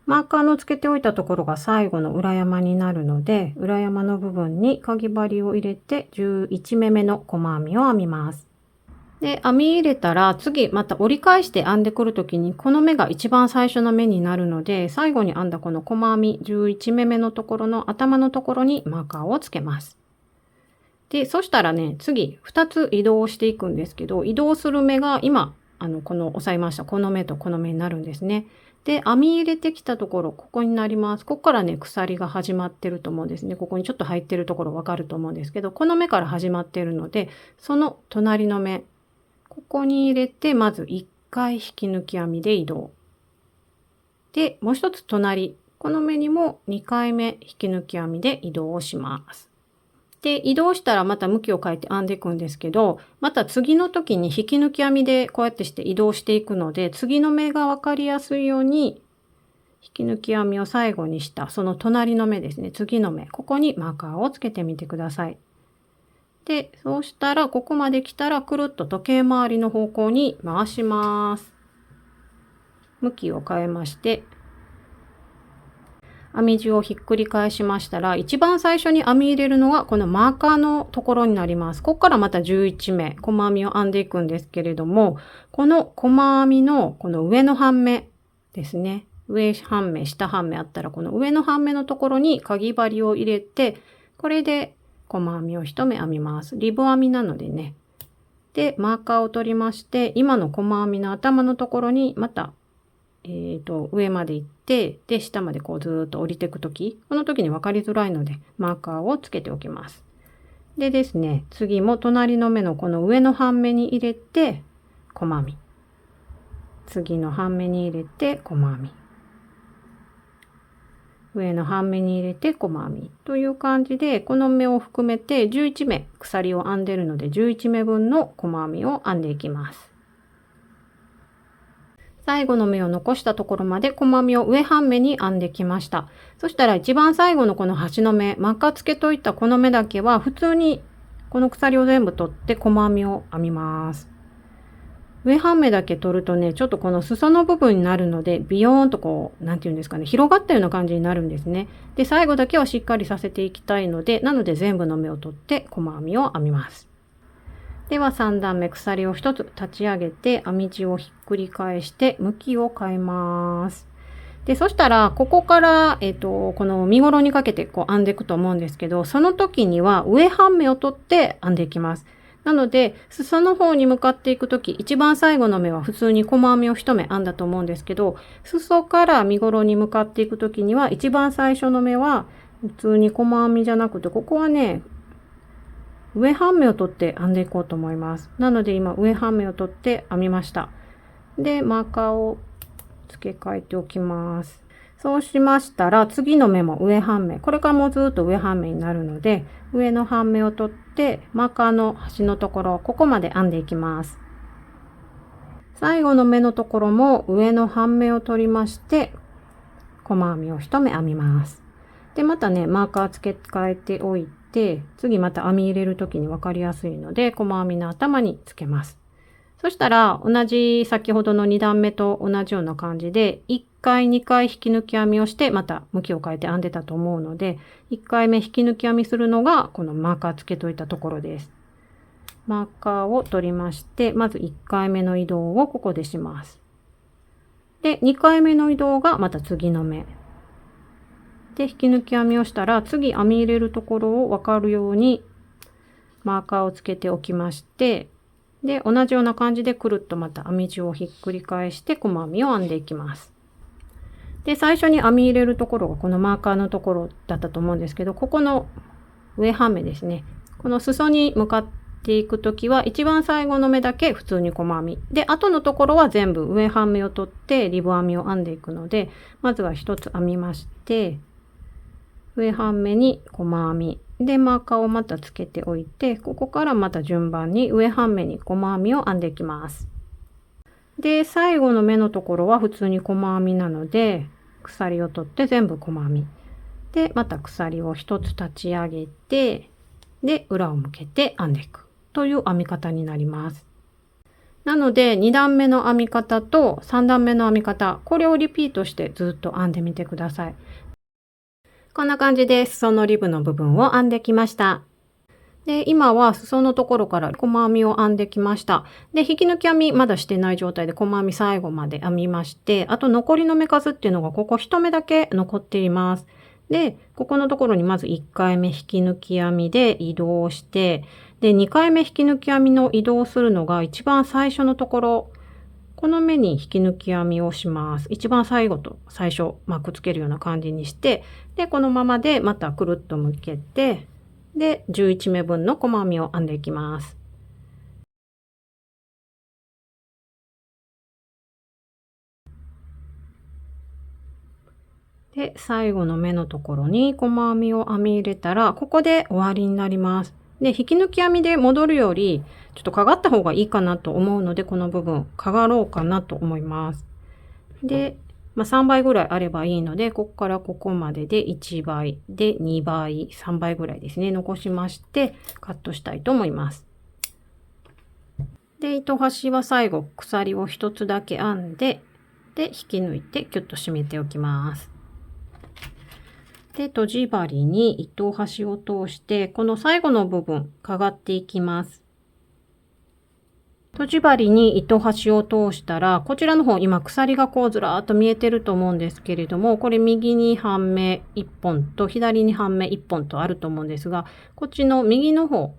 マーカーのつけておいたところが最後の裏山になるので、裏山の部分にかぎ針を入れて11目目の細編みを編みます。で、編み入れたら次また折り返して編んでくるときにこの目が一番最初の目になるので、最後に編んだこの細編み11目目のところの頭のところにマーカーをつけます。で、そしたらね、次2つ移動していくんですけど、移動する目が今、この押さえましたこの目とこの目になるんですね。で、編み入れてきたところ、ここになります。ここからね、鎖が始まってると思うんですね。ここにちょっと入ってるところわかると思うんですけど、この目から始まってるので、その隣の目、ここに入れて、まず1回引き抜き編みで移動。で、もう一つ隣、この目にも2回目引き抜き編みで移動をします。で、移動したらまた向きを変えて編んでいくんですけど、また次の時に引き抜き編みでこうやってして移動していくので、次の目がわかりやすいように、引き抜き編みを最後にしたその隣の目ですね、次の目、ここにマーカーをつけてみてください。で、そうしたらここまで来たらくるっと時計回りの方向に回します。向きを変えまして、編み地をひっくり返しましたら、一番最初に編み入れるのがこのマーカーのところになります。ここからまた11目、細編みを編んでいくんですけれども、この細編みのこの上の半目ですね。上半目、下半目あったら、この上の半目のところにかぎ針を入れて、これで細編みを1目編みます。リブ編みなのでね。で、マーカーを取りまして、今の細編みの頭のところにまた上まで行って、で、下までこうずーっと降りていくとき、この時に分かりづらいので、マーカーをつけておきます。でですね、次も隣の目のこの上の半目に入れて、細編み。次の半目に入れて、細編み。上の半目に入れて、細編み。という感じで、この目を含めて11目鎖を編んでるので、11目分の細編みを編んでいきます。最後の目を残したところまで細編みを上半目に編んできました。そしたら一番最後のこの端の目、マーカーつけといたこの目だけは普通にこの鎖を全部取って細編みを編みます。上半目だけ取るとね、ちょっとこの裾の部分になるので、ビヨーンとこう、なんていうんですかね、広がったような感じになるんですね。で、最後だけはしっかりさせていきたいので、なので全部の目を取って細編みを編みます。では3段目鎖を1つ立ち上げて編み地をひっくり返して向きを変えます。で、そしたらここから、この身ごろにかけてこう編んでいくと思うんですけど、その時には上半目を取って編んでいきます。なので、裾の方に向かっていくとき、一番最後の目は普通に細編みを1目編んだと思うんですけど、裾から身ごろに向かっていくときには、一番最初の目は普通に細編みじゃなくて、ここはね、上半目を取って編んでいこうと思います。なので今上半目を取って編みました。で、マーカーを付け替えておきます。そうしましたら次の目も上半目。これからもうずっと上半目になるので、上の半目を取ってマーカーの端のところ、ここまで編んでいきます。最後の目のところも上の半目を取りまして、細編みを1目編みます。で、またね、マーカー付け替えておいて、次また編み入れる時に分かりやすいので、細編みの頭につけます。そしたら、同じ先ほどの2段目と同じような感じで、1回、2回引き抜き編みをして、また向きを変えて編んでたと思うので、1回目引き抜き編みするのが、このマーカー付けといたところです。マーカーを取りまして、まず1回目の移動をここでします。で、2回目の移動がまた次の目。で、引き抜き編みをしたら、次編み入れるところを分かるようにマーカーをつけておきまして、で、同じような感じでくるっとまた編み地をひっくり返して細編みを編んでいきます。で、最初に編み入れるところがこのマーカーのところだったと思うんですけど、ここの上半目ですね。この裾に向かっていくときは、一番最後の目だけ普通に細編み。で、後のところは全部上半目を取ってリブ編みを編んでいくので、まずは一つ編みまして、上半目に細編み。で、マーカーをまたつけておいて、ここからまた順番に上半目に細編みを編んでいきます。で、最後の目のところは普通に細編みなので、鎖を取って全部細編み。で、また鎖を1つ立ち上げて、で、裏を向けて編んでいくという編み方になります。なので、2段目の編み方と3段目の編み方、これをリピートしてずっと編んでみてください。こんな感じで裾のリブの部分を編んできました。で、今は裾のところから細編みを編んできました。で、引き抜き編みまだしてない状態で細編み最後まで編みまして、あと残りの目数っていうのがここ1目だけ残っています。で、ここのところにまず1回目引き抜き編みで移動して、で、2回目引き抜き編みの移動するのが一番最初のところ、この目に引き抜き編みをします。一番最後と最初、くっつけるような感じにして、で、このままでまたくるっと向けて、で、11目分の細編みを編んでいきます。で、最後の目のところに細編みを編み入れたら、ここで終わりになります。で、引き抜き編みで戻るより、ちょっとかがった方がいいかなと思うので、この部分、かがろうかなと思います。で、3倍ぐらいあればいいので、ここからここまでで1倍、で2倍、3倍ぐらいですね、残しまして、カットしたいと思います。で、糸端は最後、鎖を1つだけ編んで、で、引き抜いてキュッと締めておきます。で、とじ針に糸端を通して、この最後の部分、かがっていきます。とじ針に糸端を通したら、こちらの方、今鎖がこうずらーっと見えてると思うんですけれども、これ右に半目1本と左に半目1本とあると思うんですが、こっちの右の方、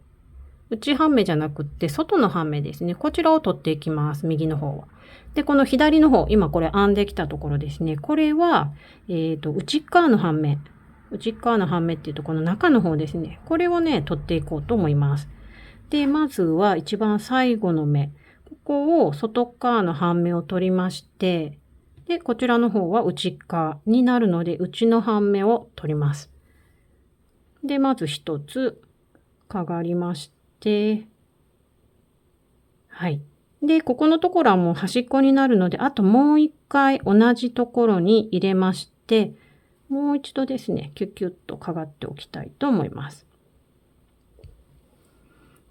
内半目じゃなくって外の半目ですね。こちらを取っていきます。右の方は。で、この左の方、今これ編んできたところですね。これは、内側の半目。内側の半目っていうとこの中の方ですね。これをね、取っていこうと思います。で、まずは一番最後の目。ここを外側の半目を取りまして、で、こちらの方は内側になるので、内の半目を取ります。で、まず一つ、かがりまして、はい。で、ここのところはもう端っこになるので、あともう一回同じところに入れまして、もう一度ですね、キュッキュッとかがっておきたいと思います。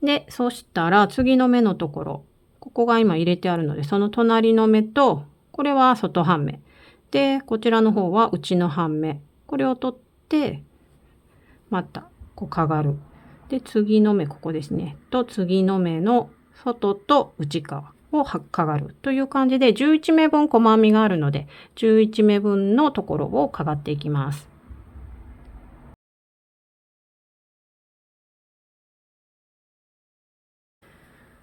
で、そしたら次の目のところ、ここが今入れてあるので、その隣の目と、これは外半目。で、こちらの方は内の半目。これを取って、また、こうかがる。で、次の目、ここですね。と、次の目の外と内側をかがるという感じで、11目分細編みがあるので、11目分のところをかがっていきます。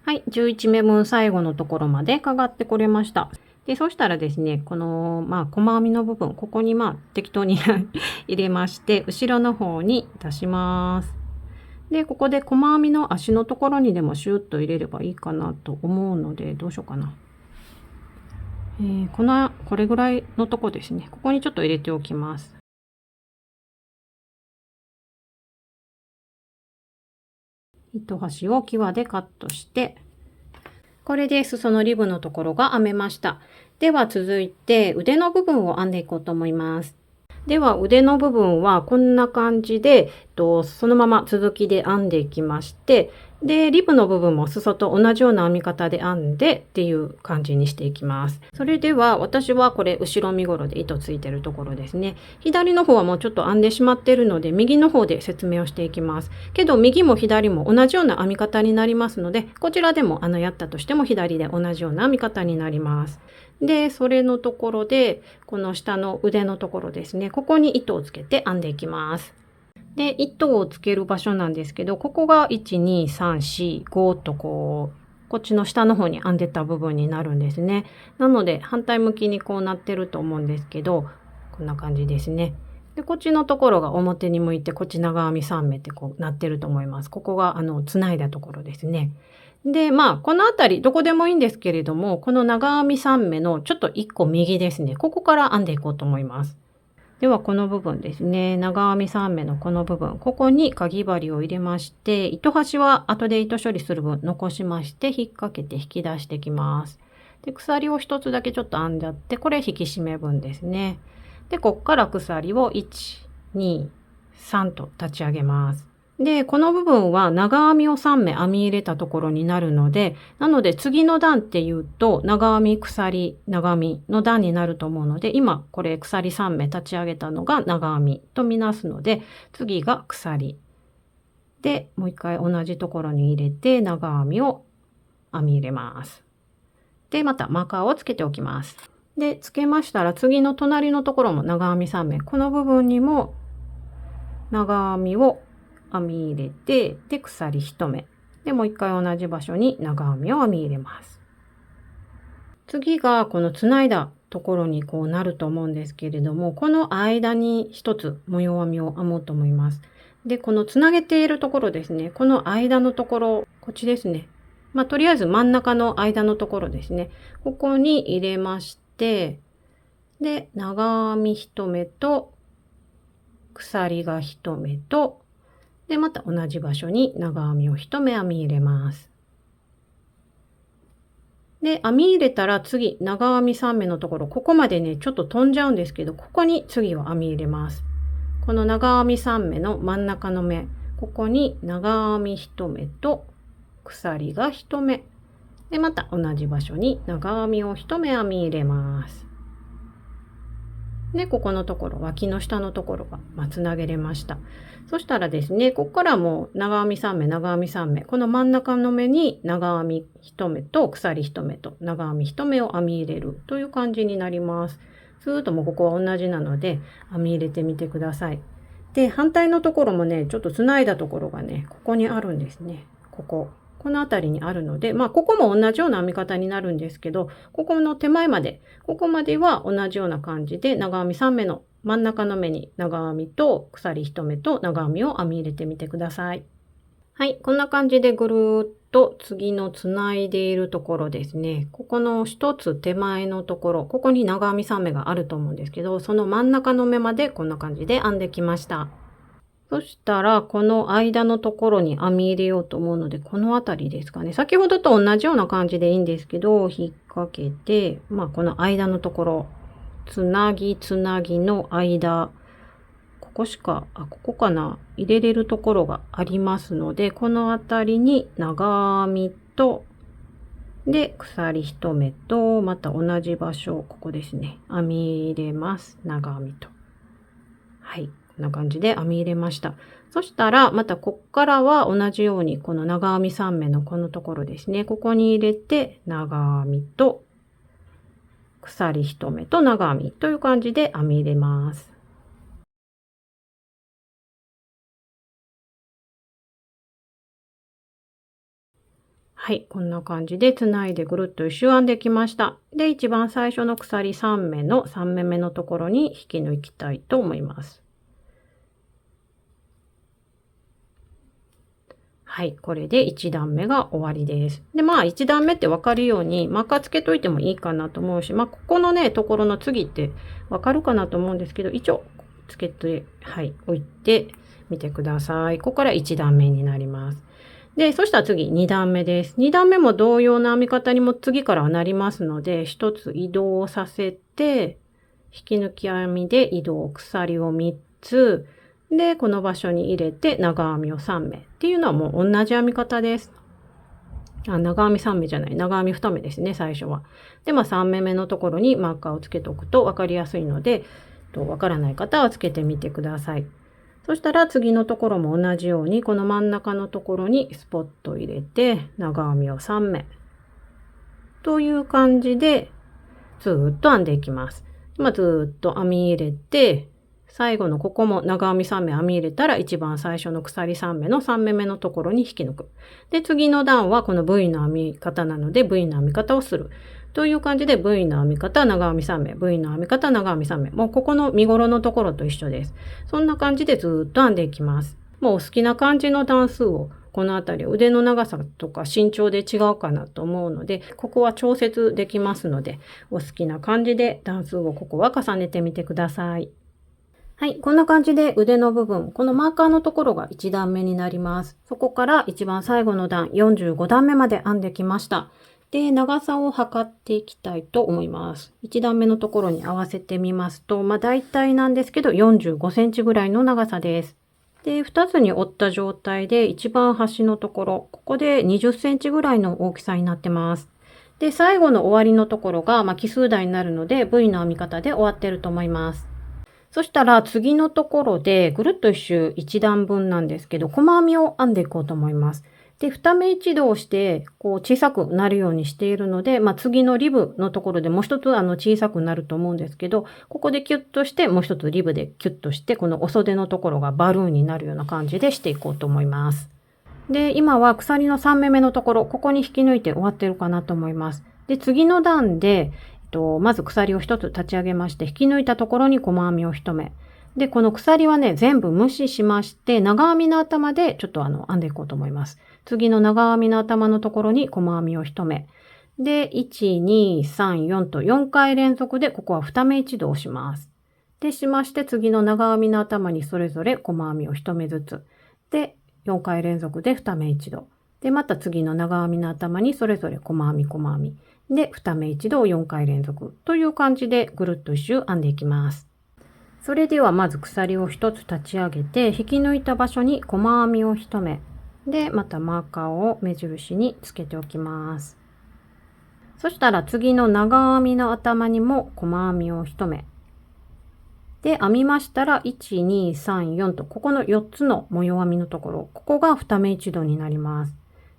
はい、11目分最後のところまでかがってこれました。で、そしたらですね、この、細編みの部分、ここに適当に入れまして、後ろの方に出します。で、ここで細編みの足のところにでもシュッと入れればいいかなと思うので、どうしようかな。これぐらいのとこですね。ここにちょっと入れておきます。糸端を際でカットして、これで裾のリブのところが編めました。では続いて腕の部分を編んでいこうと思います。では腕の部分はこんな感じで、そのまま続きで編んでいきまして、で、リブの部分も裾と同じような編み方で編んでっていう感じにしていきます。それでは私はこれ後ろ身ごろで糸ついてるところですね。左の方はもうちょっと編んでしまってるので、右の方で説明をしていきます。けど右も左も同じような編み方になりますので、こちらでもやったとしても左で同じような編み方になります。で、それのところで、この下の腕のところですね。ここに糸をつけて編んでいきます。で、糸をつける場所なんですけど、ここが1、2、3、4、5とこっちの下の方に編んでた部分になるんですね。なので、反対向きにこうなってると思うんですけど、こんな感じですね。で、こっちのところが表に向いて、こっち長編み3目ってこうなってると思います。ここが繋いだところですね。で、このあたり、どこでもいいんですけれども、この長編み3目のちょっと1個右ですね。ここから編んでいこうと思います。では、この部分ですね。長編み3目のこの部分、ここにかぎ針を入れまして、糸端は後で糸処理する分残しまして、引っ掛けて引き出してきます。で、鎖を1つだけちょっと編んじゃって、これ引き締め分ですね。で、こっから鎖を1、2、3と立ち上げます。で、この部分は長編みを3目編み入れたところになるので、次の段っていうと長編み鎖長編みの段になると思うので、今これ鎖3目立ち上げたのが長編みとみなすので、次が鎖でもう一回同じところに入れて長編みを編み入れます。で、またマーカーをつけておきます。で、つけましたら次の隣のところも長編み3目、この部分にも長編みを編み入れて、で、鎖1目。で、もう一回同じ場所に長編みを編み入れます。次がこのつないだところにこうなると思うんですけれども、この間に一つ模様編みを編もうと思います。で、このつなげているところですね。この間のところ、こっちですね。とりあえず真ん中の間のところですね。ここに入れまして、で、長編み1目と、鎖が1目と、で、また同じ場所に長編みを1目編み入れます。で、編み入れたら次、長編み3目のところ、ここまでね、ちょっと飛んじゃうんですけど、ここに次は編み入れます。この長編み3目の真ん中の目、ここに長編み1目と鎖が1目。で、また同じ場所に長編みを1目編み入れます。で、ここのところ、脇の下のところが、つなげれました。そしたらですね、ここからもう長編み3目、長編み3目、この真ん中の目に長編み1目と鎖1目と長編み1目を編み入れるという感じになります。ずーっともうここは同じなので、編み入れてみてください。で、反対のところもね、ちょっとつないだところがね、ここにあるんですね。この辺りにあるので、ここも同じような編み方になるんですけど、ここの手前まで、ここまでは同じような感じで、長編み3目の真ん中の目に長編みと鎖1目と長編みを編み入れてみてください。はい、こんな感じでぐるーっと次のつないでいるところですね。ここの一つ手前のところ、ここに長編み3目があると思うんですけど、その真ん中の目までこんな感じで編んできました。そしたら、この間のところに編み入れようと思うので、この辺りですかね。先ほどと同じような感じでいいんですけど、引っ掛けて、この間のところ、つなぎの間、ここかな。入れれるところがありますので、この辺りに長編みと、で、鎖1目と、また同じ場所、ここですね。編み入れます。長編みと。はい。こんな感じで編み入れました。そしたら、またこっからは同じように、この長編み3目のこのところですね。ここに入れて、長編みと、鎖1目と長編みという感じで編み入れます。はい。こんな感じでつないでぐるっと一周編んできました。で、一番最初の鎖3目の3目目のところに引き抜きたいと思います。はい。これで1段目が終わりです。で、1段目ってわかるように、マーカーつけといてもいいかなと思うし、ここのね、ところの次ってわかるかなと思うんですけど、一応つけて、はい、置いてみてください。ここから1段目になります。で、そしたら次2段目です。2段目も同様な編み方にも次からはなりますので、1つ移動させて、引き抜き編みで移動、鎖を3つ、で、この場所に入れて長編みを3目っていうのはもう同じ編み方です。長編み3目じゃない、長編み2目ですね、最初は。で、3目目のところにマーカーをつけておくと分かりやすいので、わからない方はつけてみてください。そしたら次のところも同じように、この真ん中のところにスポットを入れて、長編みを3目。という感じで、ずーっと編んでいきます。ずーっと編み入れて、最後のここも長編み3目編み入れたら一番最初の鎖3目の3目目のところに引き抜く。で、次の段はこの V の編み方なので V の編み方をする。という感じで V の編み方、長編み3目、V の編み方、長編み3目。もうここの身ごろのところと一緒です。そんな感じでずーっと編んでいきます。もうお好きな感じの段数をこのあたり腕の長さとか身長で違うかなと思うので、ここは調節できますので、お好きな感じで段数をここは重ねてみてください。はい。こんな感じで腕の部分、このマーカーのところが1段目になります。そこから一番最後の段、45段目まで編んできました。で、長さを測っていきたいと思います。1段目のところに合わせてみますと、大体なんですけど45センチぐらいの長さです。で、2つに折った状態で一番端のところ、ここで20センチぐらいの大きさになってます。で、最後の終わりのところが、奇数台になるので V の編み方で終わってると思います。そしたら次のところでぐるっと一周1段分なんですけど、細編みを編んでいこうと思います。で、2目一度をして、小さくなるようにしているので、次のリブのところでもう一つ小さくなると思うんですけど、ここでキュッとして、もう一つリブでキュッとして、このお袖のところがバルーンになるような感じでしていこうと思います。で、今は鎖の3目目のところ、ここに引き抜いて終わってるかなと思います。で、次の段で、まず鎖を一つ立ち上げまして、引き抜いたところに細編みを1目。で、この鎖はね、全部無視しまして、長編みの頭でちょっと編んでいこうと思います。次の長編みの頭のところに細編みを1目。で、1、2、3、4と4回連続で、ここは2目一度押します。で、しまして、次の長編みの頭にそれぞれ細編みを1目ずつ。で、4回連続で2目一度。で、また次の長編みの頭にそれぞれ細編み細編み。で、2目一度を4回連続という感じでぐるっと一周編んでいきます。それではまず鎖を1つ立ち上げて、引き抜いた場所に細編みを1目。で、またマーカーを目印につけておきます。そしたら次の長編みの頭にも細編みを1目。で、編みましたら、1、2、3、4と、ここの4つの模様編みのところ、ここが2目一度になります。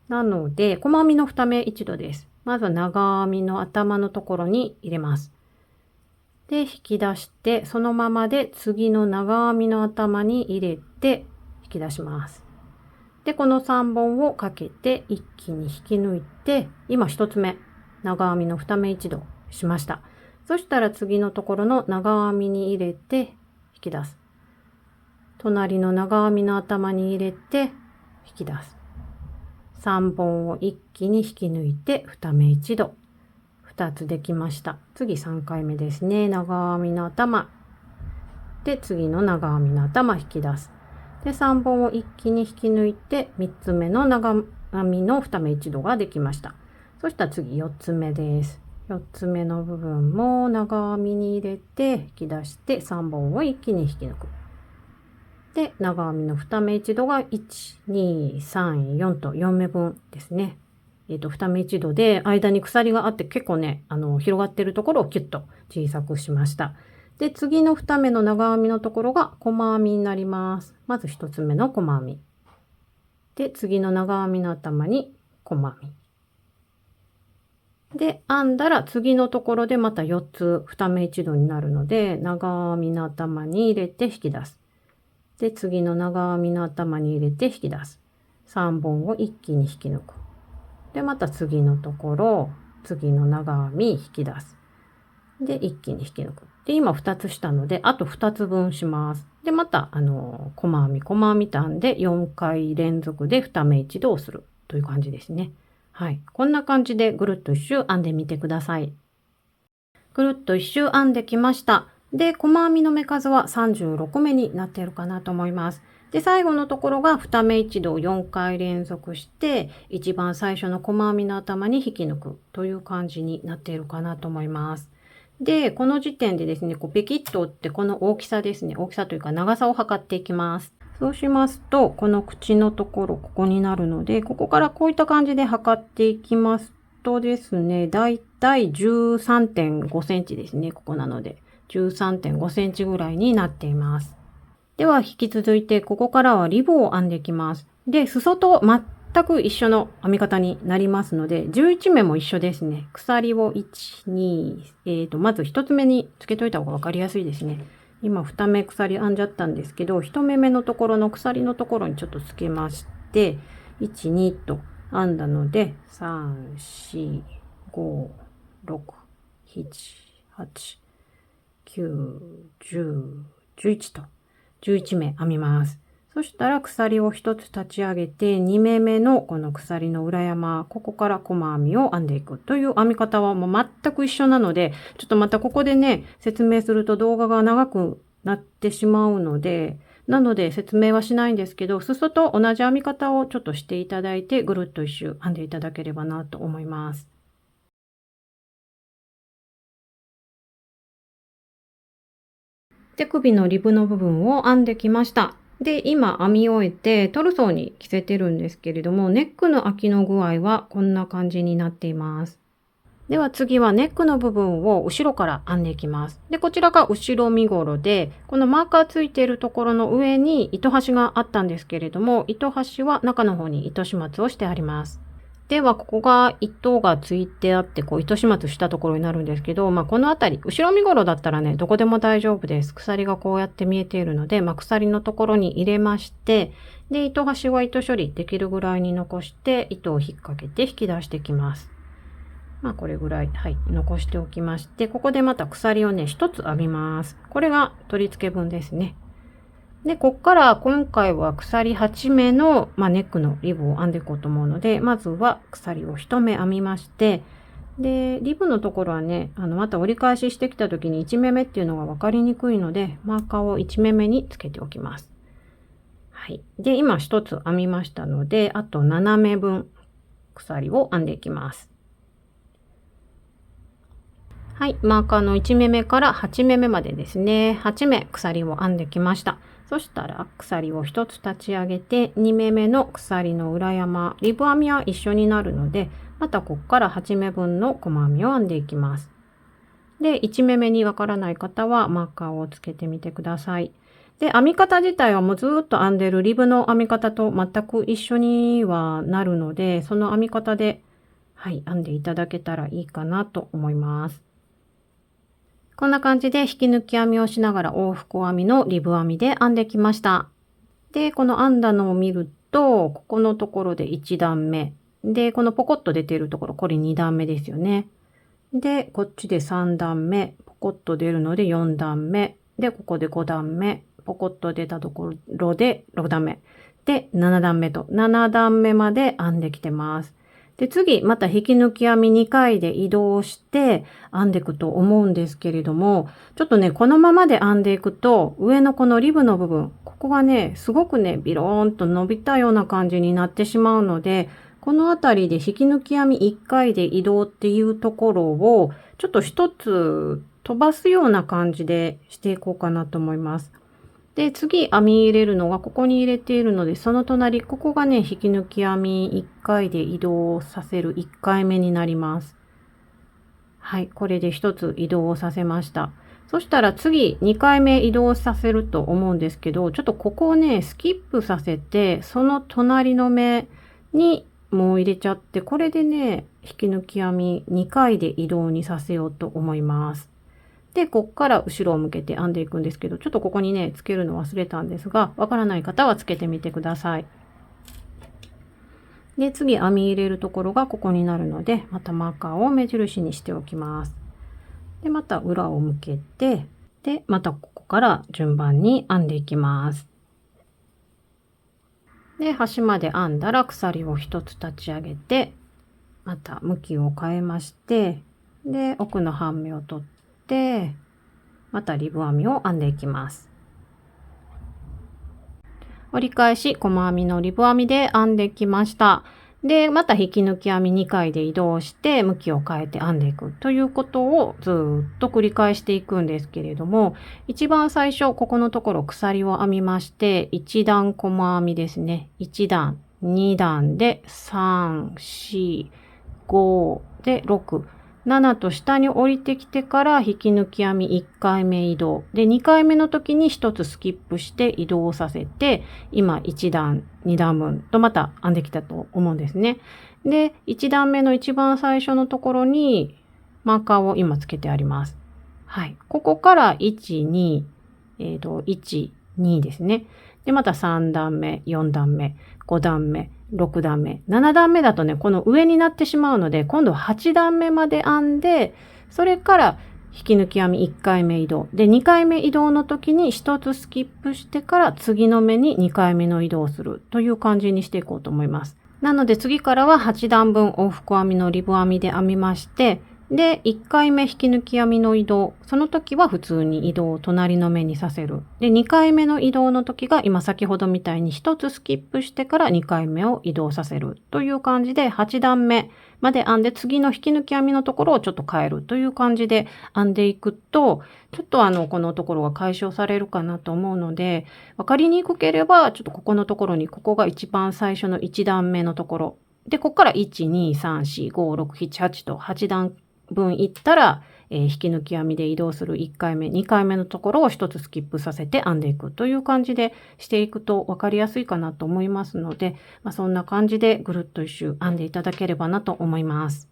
なので、細編みの2目一度です。まずは長編みの頭のところに入れます。で、引き出して、そのままで次の長編みの頭に入れて、引き出します。で、この3本をかけて、一気に引き抜いて、今1つ目、長編みの2目一度しました。そしたら次のところの長編みに入れて引き出す。隣の長編みの頭に入れて引き出す。3本を一気に引き抜いて2目一度。2つできました。次3回目ですね。長編みの頭。で、次の長編みの頭引き出す。で、3本を一気に引き抜いて3つ目の長編みの2目一度ができました。そしたら次4つ目です。4つ目の部分も長編みに入れて引き出して3本を一気に引き抜く。で、長編みの2目一度が1、2、3、4と4目分ですね。2目一度で間に鎖があって結構ね、広がってるところをキュッと小さくしました。で、次の2目の長編みのところが細編みになります。まず1つ目の細編み。で、次の長編みの頭に細編み。で、編んだら次のところでまた4つ2目一度になるので、長編みの頭に入れて引き出す。で、次の長編みの頭に入れて引き出す。3本を一気に引き抜く。で、また次のところ、次の長編み引き出す。で、一気に引き抜く。で、今2つしたので、あと2つ分します。で、また、細編みと編んで4回連続で2目一度をするという感じですね。はい。こんな感じでぐるっと一周編んでみてください。ぐるっと一周編んできました。で、細編みの目数は36目になっているかなと思います。で、最後のところが2目一度4回連続して、一番最初の細編みの頭に引き抜くという感じになっているかなと思います。で、この時点でですね、ペキッと折ってこの大きさですね、大きさというか長さを測っていきます。そうしますと、この口のところ、ここになるので、ここからこういった感じで測っていきますとですね、だいたい 13.5 センチですね、ここなので。13.5 センチぐらいになっています。では、引き続いて、ここからはリボンを編んでいきます。で、裾と全く一緒の編み方になりますので、11目も一緒ですね。鎖を1、2、まず1つ目につけといた方が分かりやすいですね。今2目鎖編んじゃったんですけど、1目目のところの鎖のところにちょっとつけまして、1、2と編んだので、3、4、5、6、7、8、9、10、11と11目編みます。そしたら鎖を1つ立ち上げて、2目目のこの鎖の裏山、ここから細編みを編んでいくという編み方はもう全く一緒なので、ちょっとまたここでね、説明すると動画が長くなってしまうので、なので説明はしないんですけど、裾と同じ編み方をちょっとしていただいて、ぐるっと一周編んでいただければなと思います。手首のリブの部分を編んできました。で、今編み終えてトルソーに着せてるんですけれども、ネックの開きの具合はこんな感じになっています。では次はネックの部分を後ろから編んでいきます。で、こちらが後ろ身ごろで、このマーカーついているところの上に糸端があったんですけれども、糸端は中の方に糸始末をしてあります。では、ここが糸がついてあって、糸始末したところになるんですけど、この辺り、後ろ身ごろだったらね、どこでも大丈夫です。鎖がこうやって見えているので、鎖のところに入れまして、で、糸端は糸処理できるぐらいに残して、糸を引っ掛けて引き出していきます。これぐらい、残しておきまして、ここでまた鎖をね、一つ編みます。これが取り付け分ですね。で、こっから今回は鎖8目の、ネックのリブを編んでいこうと思うので、まずは鎖を1目編みまして、で、リブのところはね、また折り返ししてきた時に1目目っていうのが分かりにくいので、マーカーを1目目につけておきます。で、今1つ編みましたので、あと7目分鎖を編んでいきます。マーカーの1目目から8目目までですね、8目鎖を編んできました。そしたら鎖を1つ立ち上げて、2目目の鎖の裏山、リブ編みは一緒になるので、またここから8目分の細編みを編んでいきます。で、1目目にわからない方はマーカーをつけてみてください。で、編み方自体はもうずっと編んでるリブの編み方と全く一緒にはなるので、その編み方で、編んでいただけたらいいかなと思います。こんな感じで引き抜き編みをしながら往復編みのリブ編みで編んできました。で、この編んだのを見ると、ここのところで1段目。で、このポコッと出ているところ、これ2段目ですよね。で、こっちで3段目。ポコッと出るので4段目。で、ここで5段目。ポコッと出たところで6段目。で、7段目と7段目まで編んできてます。で、次、また引き抜き編み2回で移動して編んでいくと思うんですけれども、ちょっとね、このままで編んでいくと、上のこのリブの部分、ここがね、すごくね、ビローンと伸びたような感じになってしまうので、このあたりで引き抜き編み1回で移動っていうところを、ちょっと一つ飛ばすような感じでしていこうかなと思います。で、次編み入れるのがここに入れているので、その隣、ここがね、引き抜き編み1回で移動させる1回目になります。これで1つ移動をさせました。そしたら次、2回目移動させると思うんですけど、ちょっとここをね、スキップさせて、その隣の目にもう入れちゃって、これでね、引き抜き編み2回で移動にさせようと思います。で、こっから後ろを向けて編んでいくんですけど、ちょっとここにね、つけるの忘れたんですが、わからない方はつけてみてください。で、次編み入れるところがここになるので、またマーカーを目印にしておきます。で、また裏を向けて、で、またここから順番に編んでいきます。で、端まで編んだら鎖を1つ立ち上げて、また向きを変えまして、で、奥の半目を取って、またリブ編みを編んでいきます。折り返し細編みのリブ編みで編んできました。で、また引き抜き編み2回で移動して向きを変えて編んでいくということをずっと繰り返していくんですけれども、一番最初ここのところ鎖を編みまして、1段細編みですね。1段、2段で3、4、5で6。7と下に降りてきてから引き抜き編み1回目移動。で、2回目の時に1つスキップして移動させて、今1段、2段分とまた編んできたと思うんですね。で、1段目の一番最初のところにマーカーを今つけてあります。ここから1、2、1、2ですね。で、また3段目、4段目、5段目、6段目、7段目だとね、この上になってしまうので、今度は8段目まで編んで、それから引き抜き編み1回目移動。で、2回目移動の時に1つスキップしてから次の目に2回目の移動をするという感じにしていこうと思います。なので次からは8段分往復編みのリブ編みで編みまして、で、1回目引き抜き編みの移動。その時は普通に移動を隣の目にさせる。で、2回目の移動の時が今先ほどみたいに1つスキップしてから2回目を移動させるという感じで8段目まで編んで次の引き抜き編みのところをちょっと変えるという感じで編んでいくと、ちょっとこのところが解消されるかなと思うので、分かりにくければちょっとここのところにここが一番最初の1段目のところ。で、ここから1、2、3、4、5、6、7、8と8段分いったら、引き抜き編みで移動する1回目、2回目のところを1つスキップさせて編んでいくという感じでしていくと分かりやすいかなと思いますので、そんな感じでぐるっと一周編んでいただければなと思います。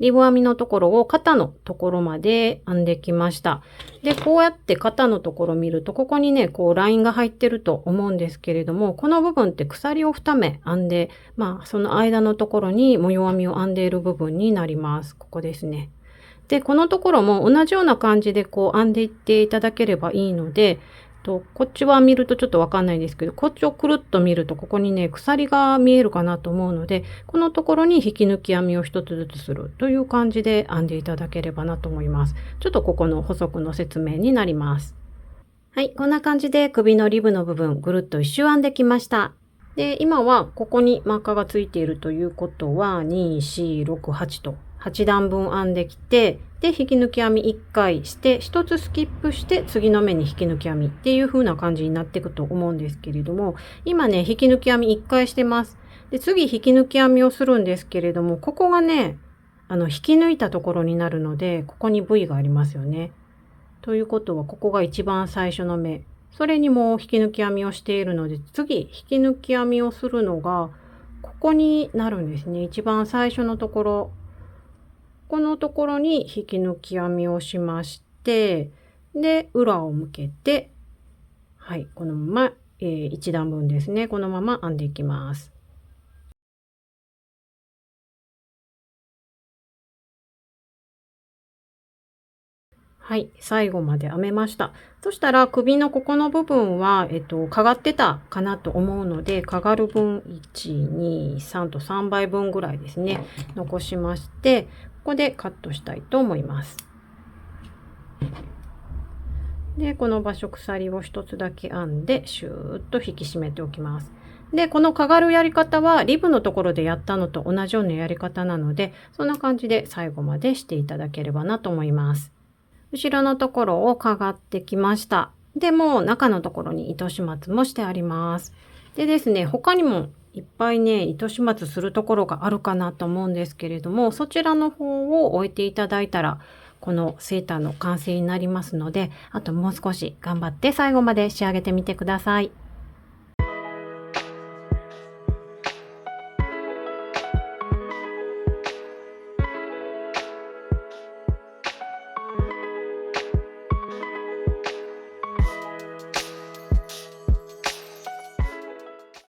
リブ編みのところを肩のところまで編んできました。で、こうやって肩のところ見ると、ここにね、こうラインが入ってると思うんですけれども、この部分って鎖を2目編んで、その間のところに模様編みを編んでいる部分になります。ここですね。で、このところも同じような感じでこう編んでいっていただければいいので、こっちは見るとちょっとわかんないですけど、こっちをくるっと見るとここにね、鎖が見えるかなと思うので、このところに引き抜き編みを一つずつするという感じで編んでいただければなと思います。ちょっとここの補足の説明になります。はい、こんな感じで首のリブの部分ぐるっと一周編んできました。で、今はここにマーカーがついているということは、2、4、6、8と8段分編んできて、で、引き抜き編み1回して、1つスキップして、次の目に引き抜き編みっていう風な感じになっていくと思うんですけれども、今ね、引き抜き編み1回してます。で、次引き抜き編みをするんですけれども、ここがね、引き抜いたところになるので、ここに V がありますよね。ということは、ここが一番最初の目。それにも引き抜き編みをしているので、次、引き抜き編みをするのが、ここになるんですね。一番最初のところ。このところに引き抜き編みをしまして、で、裏を向けて、はい、このまま、1段分ですね。このまま編んでいきます。はい、最後まで編めました。そしたら首のここの部分は、かがってたかなと思うので、かがる分1、2、3と3倍分ぐらいですね、残しまして、ここでカットしたいと思います。で、この場所鎖を一つだけ編んで、シューッと引き締めておきます。で、このかがるやり方はリブのところでやったのと同じようなやり方なので、そんな感じで最後までしていただければなと思います。後ろのところをかがってきました。でも中のところに糸始末もしてあります。でですね、他にもいっぱいね、糸始末するところがあるかなと思うんですけれども、そちらの方を終えていただいたら、このセーターの完成になりますので、あともう少し頑張って最後まで仕上げてみてください。